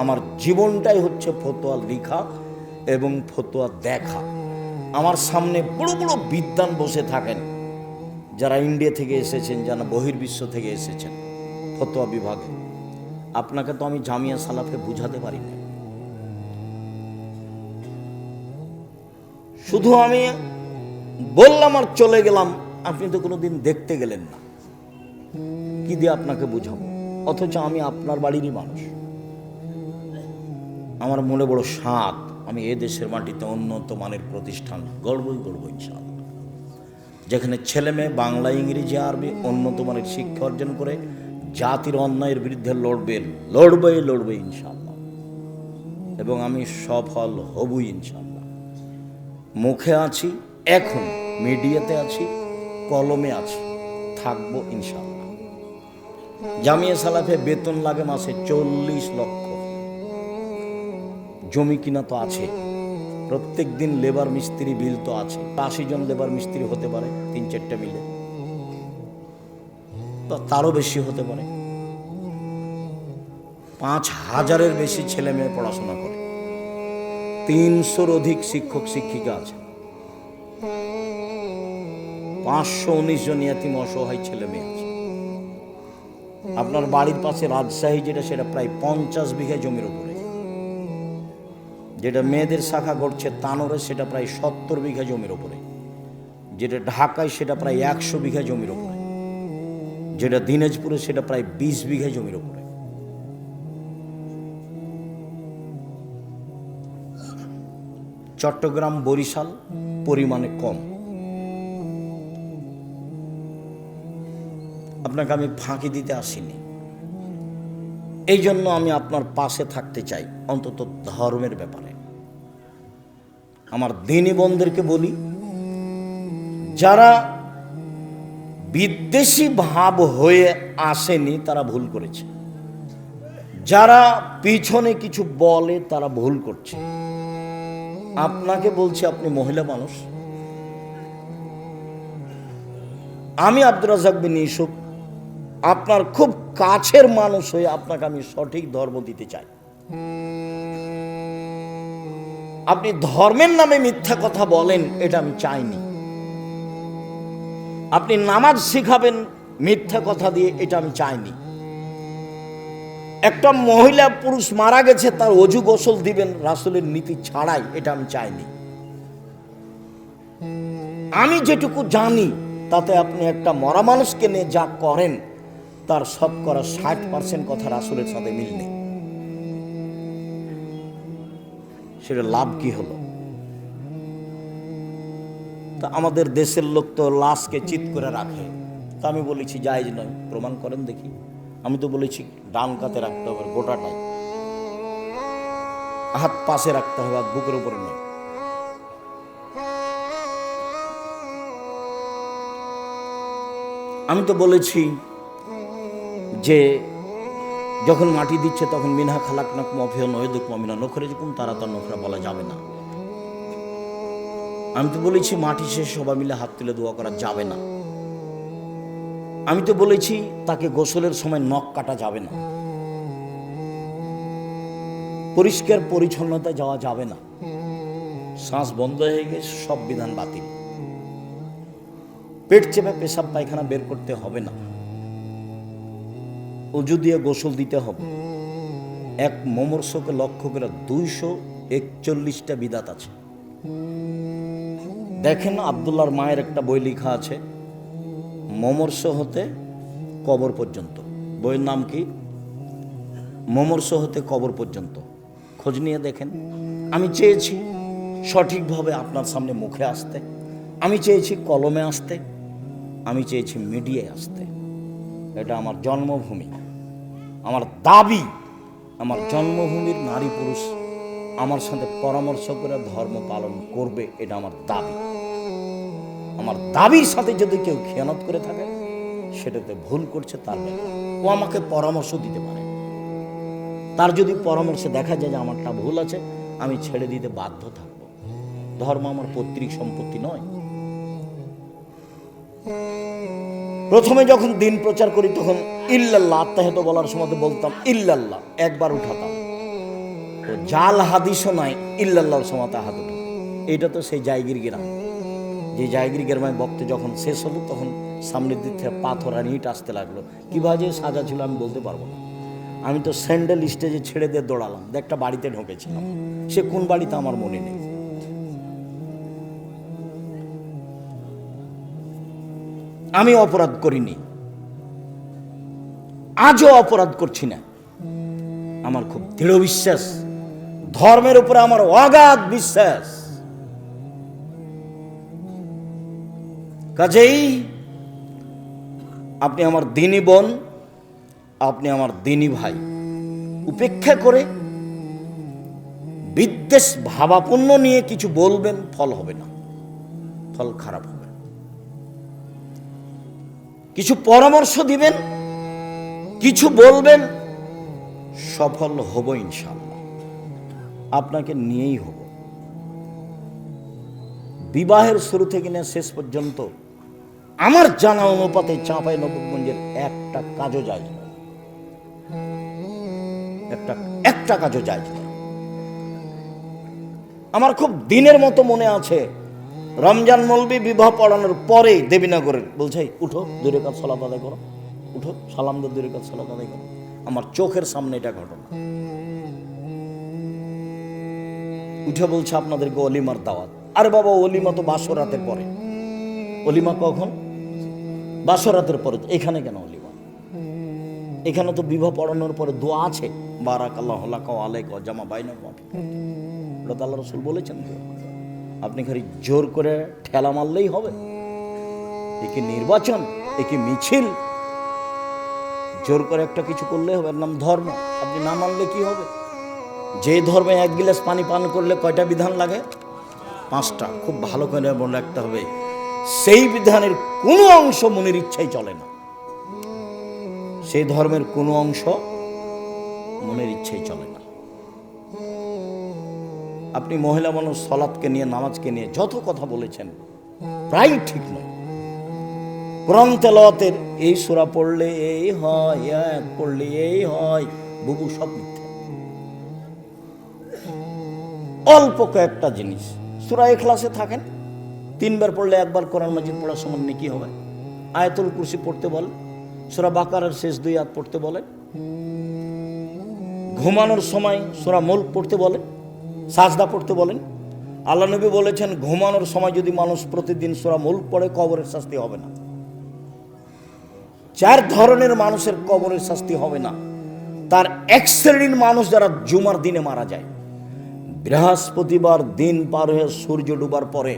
আমার জীবনটাই হচ্ছে ফতোয়া লেখা এবং ফতোয়া দেখা। আমার সামনে বড় বড় বিদ্বান বসে থাকেন, যারা ইন্ডিয়া থেকে এসেছেন, যারা বহির্বিশ্ব থেকে এসেছেন ফতোয়া বিভাগে। আপনাকে তো আমি জামিয়া সালাফে বুঝাতে পারি না। শুধু আমি বললাম আর চলে গেলাম, আপনি তো কোনোদিন দেখতে গেলেন না, কি দিয়ে আপনাকে বুঝাবো? অথচ আমি আপনার বাড়িরই মানুষ। আমার মনে বড় সাধ, আমি এ দেশের মাটিতে উন্নত মানের প্রতিষ্ঠান গড়বই ইনশাআল্লাহ, যেখানে ছেলে মেয়ে বাংলা, ইংরেজি, আরবি উন্নত মানের শিক্ষা অর্জন করে জাতির অন্যায়ের বিরুদ্ধে লড়বে ইনশাআল্লাহ। এবং আমি সফল হবই ইনশাআল্লাহ। মুখে আছি, এখন মিডিয়াতে আছি, কলমে আছি, থাকবো ইনশাআল্লাহ। জামিয়া সালাফে বেতন লাগে মাসে 40 লক্ষ। জমি কিনা তো আছে, প্রত্যেক দিন লেবার মিস্ত্রি বিল তো আছে। 80 জন লেবার মিস্ত্রি হতে পারে, 3-4টা মিলে, তো তারও বেশি হতে পারে। 5000-এর বেশি ছেলে মেয়ে পড়াশোনা করে, 300-র অধিক শিক্ষক শিক্ষিকা আছে, 519 জন ইয়াতিম অসহায় ছেলে মেয়ে আছে। আপনার বাড়ির পাশে রাজশাহী যেটা, সেটা প্রায় 50 বিঘা জমির উপরে। যেটা মেয়েদের শাখা ঘটছে তানোরে, সেটা প্রায় 70 বিঘা জমির উপরে। যেটা ঢাকায়, সেটা প্রায় 100 বিঘা জমির উপরে। যেটা দিনাজপুরে, সেটা প্রায় 20 বিঘা জমির উপরে। চট্টগ্রাম, বরিশাল পরিমাণে কম। আপনাকে আমি ফাঁকি দিতে আসিনি, এই জন্য আমি আপনার পাশে থাকতে চাই, অন্তত ধর্মের ব্যাপারে। আমার দিনী বোনদেরকে বলি, যারা বিদ্বেষী ভাব হয়ে আসেনি তারা ভুল করেছে, যারা পিছনে কিছু বলে তারা ভুল করছে। আপনাকে বলছি, আপনি মহিলা মানুষ, আমি আব্দুর রাজ্জাক বিন ইউসুফ আপনার খুব কাছের মানুষ হয়ে আপনাকে আমি সঠিক ধর্ম দিতে চাই। আপনি ধর্মের নামে মিথ্যা কথা বলেন, এটা আমি চাইনি। আপনি নামাজ শিখাবেন মিথ্যা কথা দিয়ে, এটা আমি চাইনি। একটা মহিলা পুরুষ মারা গেছে, তার অজু গোসল দিবেন রাসূলের নীতি ছাড়াই, এটা আমি চাইনি। আমি যেটুকু জানি তাতে আপনি একটা মরা মানুষকে নিয়ে যা করেন, তার শতকরা 60% কথা রাসূলের সাথে মিল নেই। সেটা লাভ কি হলো? তা আমাদের দেশের লোক তো লাশকে চিৎ করে রাখে, তা আমি বলেছি জায়েজ নয়, প্রমাণ করেন দেখি। আমি তো বলেছি ডান কাতে রাখতে হবে গোটাটাই, হাত পাশে রাখতে হবে, বুকের উপরে নয়। আমি তো বলেছি যে যখন মাটি দিচ্ছে তখন মিনহা খালাকনাক মফিয়া নয়দুক মমিনা নখরে যখন তারা তার নখরা বলা যাবে না। আমি তো বলেছি মাটি শেষ সবাই মিলে হাত তুলে দোয়া করা যাবে না। আমি তো বলেছি তাকে গোসলের সময় নখ কাটা যাবে না, পরিষ্কার পরিচ্ছন্নতা যাওয়া যাবে না, শ্বাস বন্ধ হয়ে গেছে, সব বিধান বাতিল, পেট চেপে পেশাব পায়খানা বের করতে হবে না, অজু দিয়ে গোসল দিতে হবে। এক মমর্ষকে লক্ষ্য করে 241টা বিদাত আছে। দেখেন আব্দুল্লাহর মায়ের একটা বই লেখা আছে, মমর্ষ হতে কবর পর্যন্ত। বইয়ের নাম কি? মমর্ষ হতে কবর পর্যন্ত। খোঁজ নিয়ে দেখেন। আমি চেয়েছি সঠিকভাবে আপনার সামনে মুখে আসতে, আমি চেয়েছি কলমে আসতে, আমি চেয়েছি মিডিয়ায় আসতে। এটা আমার জন্মভূমি, আমার দাবি। আমার জন্মভূমির নারী পুরুষ আমার সাথে পরামর্শ করে ধর্ম পালন করবে, এটা আমার দাবি। আমার দাবির সাথে যদি কেউ খেয়ানত করে থাকে সেটাতে ভুল করছে, তার ব্যাপার। ও আমাকে পরামর্শ দিতে পারে। তার যদি পরামর্শে দেখা যায় যে আমারটা ভুল আছে, আমি ছেড়ে দিতে বাধ্য থাকবো। ধর্ম আমার পৈতৃক সম্পত্তি নয়। প্রথমে যখন দিন প্রচার করি তখন ইল্লাল্লাহ আত্মাহিত বলার সময় বলতাম ইল্লাল্লাহ, একবার উঠাতাম। তো জাল হাদিসও নাই, ইল্লাল্লাহর সময় হাত উঠে। এটা তো সেই জায়গির গ্রাম, যে জায়গির গ্রামে বক্তে যখন শেষ হলো তখন সামনের দিক থেকে পাথর আর ইট আসতে লাগলো। কীভাবে সাজা ছিল আমি বলতে পারবো না। আমি তো স্যান্ডেল স্টেজে ছেড়ে দিয়ে দৌড়ালাম, একটা বাড়িতে ঢুকেছিলাম, সে কোন বাড়িতে আমার মনে নেই। আমি অপরাধ করিনি, আজও অপরাধ করছি না। আমার খুব দৃঢ় বিশ্বাস, ধর্মের উপরে আমার অগাধ বিশ্বাস। কাজেই আপনি আমার দিনী বোন, আপনি আমার দিনী ভাই, উপেক্ষা করে বিদ্বেষ ভাবাপন্ন নিয়ে কিছু বলবেন, ফল হবে না, ফল খারাপ হবে। কিছু পরামর্শ দিবেন, কিছু বলবেন, সফল হব ইনশাআল্লাহ। আপনাকে নিয়েই হব। বিবাহের শুরু থেকে নিয়ে শেষ পর্যন্ত আমার জানা অনুপাতে চাঁপাইনবাবগঞ্জের একটা কাজও যায় না, একটা কাজও যায় না। আমার খুব দিনের মতো মনে আছে, রমজান মৌলবি বিবাহ পড়ানোর পরে দেবীনগরের বলছে উঠো 2 রাকাত সালাত আদায় করো, উঠো সালাম দিয়ে 2 রাকাত সালাত আদায় করো। আমার চোখের সামনে এটা ঘটনা। উঠে বলছে আপনাদেরকে অলিমার দাওয়াত। আরে বাবা, অলিমা তো বাসরাতের পরে। অলিমা কখন? বাসরাতের পরে। এখানে কেন অলিমা? এখানে তো বিবাহ পড়ানোর পরে দোয়া আছে, বারাকাল্লাহু লাকা ওয়া আলাইকা ওয়া জামা বাইনাকুম। এটা তো আল্লাহ রাসূল বলেছেন। আপনি খালি জোর করে ঠেলা মারলেই হবে? এ কি নির্বাচন? এ কি মিছিল? জোর করে একটা কিছু করলে হবে? এর নাম ধর্ম। আপনি না মানলে কি হবে? যে ধর্মে 1 গিলাস পানি পান করলে কয়টা বিধান লাগে? 5টা। খুব ভালো করে মনে রাখতে হবে, সেই বিধানের কোনো অংশ মনের ইচ্ছাই চলে না। সেই ধর্মের কোনো অংশ মনের ইচ্ছাই চলে না। আপনি মহিলা মানুষ সালাতকে নিয়ে, নামাজকে নিয়ে যত কথা বলেছেন প্রায় ঠিক নয়। কোরআন তেলাওয়াতের এই সূরা পড়লে এই হয়, আয়াত পড়লে এই হয়, বুবু, সব মিথ্যা। অল্প কয়েকটা জিনিস, সূরা ইখলাসে থাকেন, 3 বার পড়লে 1 বার কোরআন মাজিদ পড়ার সমান নেকি হবে। আয়াতুল কুরসি পড়তে বলেন, সূরা বাকারার শেষ 2 আয়াত পড়তে বলেন, ঘুমানোর সময় সূরা মুলক পড়তে বলেন, সাজদা পড়তে বলেন। আল্লাহ নবী বলেছেন ঘুমানোর সময় যদি মানুষ প্রতিদিন সূরা মুলক পড়ে কবরের শাস্তি হবে না। 4 ধরনের মানুষের কবরের শাস্তি হবে না। তার এক শ্রেণীর মানুষ যারা জুমার দিনে মারা যায়, বৃহস্পতিবার দিন পার হয়ে সূর্য ডুবার পরে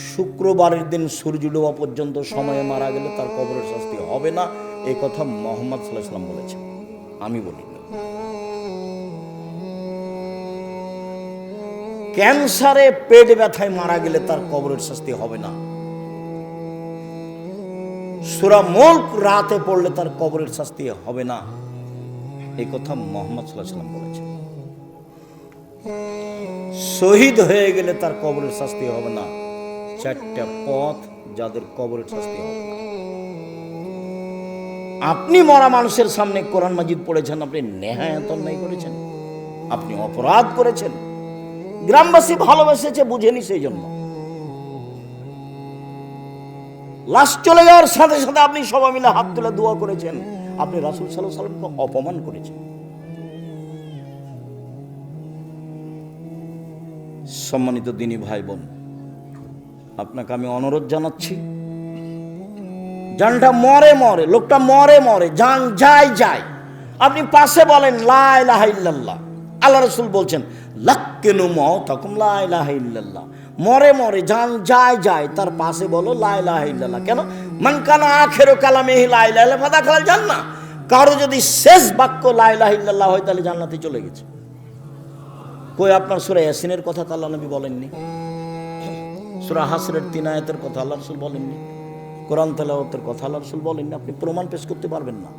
শুক্রবারের দিন সূর্য ডোবা পর্যন্ত সময়ে মারা গেলে তার কবরের শাস্তি হবে না। এই কথা মুহাম্মদ সাল্লাল্লাহু আলাইহি ওয়াসাল্লাম বলেছেন, আমি বলি না। ক্যান্সারে পেট ব্যথায় মারা গেলে তার কবরের শাস্তি হবে না। সূরা মুলক রাতে পড়লে তার কবরের শাস্তি হবে না, এই কথা মুহাম্মদ সাল্লাল্লাহু আলাইহি ওয়াসাল্লাম বলেছেন। শহীদ হয়ে গেলে তার কবরের শাস্তি হবে না, চারটা পথ যাদের কবরের শাস্তি হবে না। আপনি মরা মানুষের সামনে কোরআন মাজিদ পড়েছেন, আপনি নেহায়াত অন্যায় করেছেন, আপনি অপরাধ করেছেন। গ্রামবাসী ভালোবেসেছে, বুঝেনি, সেই জন্য লাশ চলে যাওয়ার সাথে সাথে আপনি সবাই মিলে হাত তুলে দোয়া করেছেন, আপনি রাসূল সাল্লাল্লাহু আলাইহি ওয়াসাল্লামকে অপমান করেছেন। সম্মানিত দিনী ভাই বোন, আপনাকে আমি অনুরোধ জানাচ্ছি, জানটা মরে মরে, লোকটা মরে মরে, জান যায় যায়, আপনি পাশে বলেন লা ইলাহা ইল্লাল্লাহ। আল্লাহ রাসূল বলছেন লাক্কিনু মাউতাকুম লা ইলাহা ইল্লাল্লাহ। মরে মরে, জান যায় যায়, তার পাশে বলো লা ইলাহা ইল্লাল্লাহ। কেন? মান কানা আখিরু কালামিহি লা ইলাহা ইল্লাল্লাহ ফাদাখালাল জান্নাহ। কারো যদি শেষ বাক্য লা ইলাহা ইল্লাল্লাহ হয়, তাহলে জান্নাতে চলে গেছে। কই আপনার সূরা ইয়াসিনের কথা তো আল্লাহ নবী বলেননি, সূরা হাসরের 3 আয়াতের কথা আল্লাহ রাসূল বলেননি, কোরআন তেলাওয়াতের কথা আল্লাহ রাসূল বলেননি, আপনি প্রমাণ পেশ করতে পারবেন না।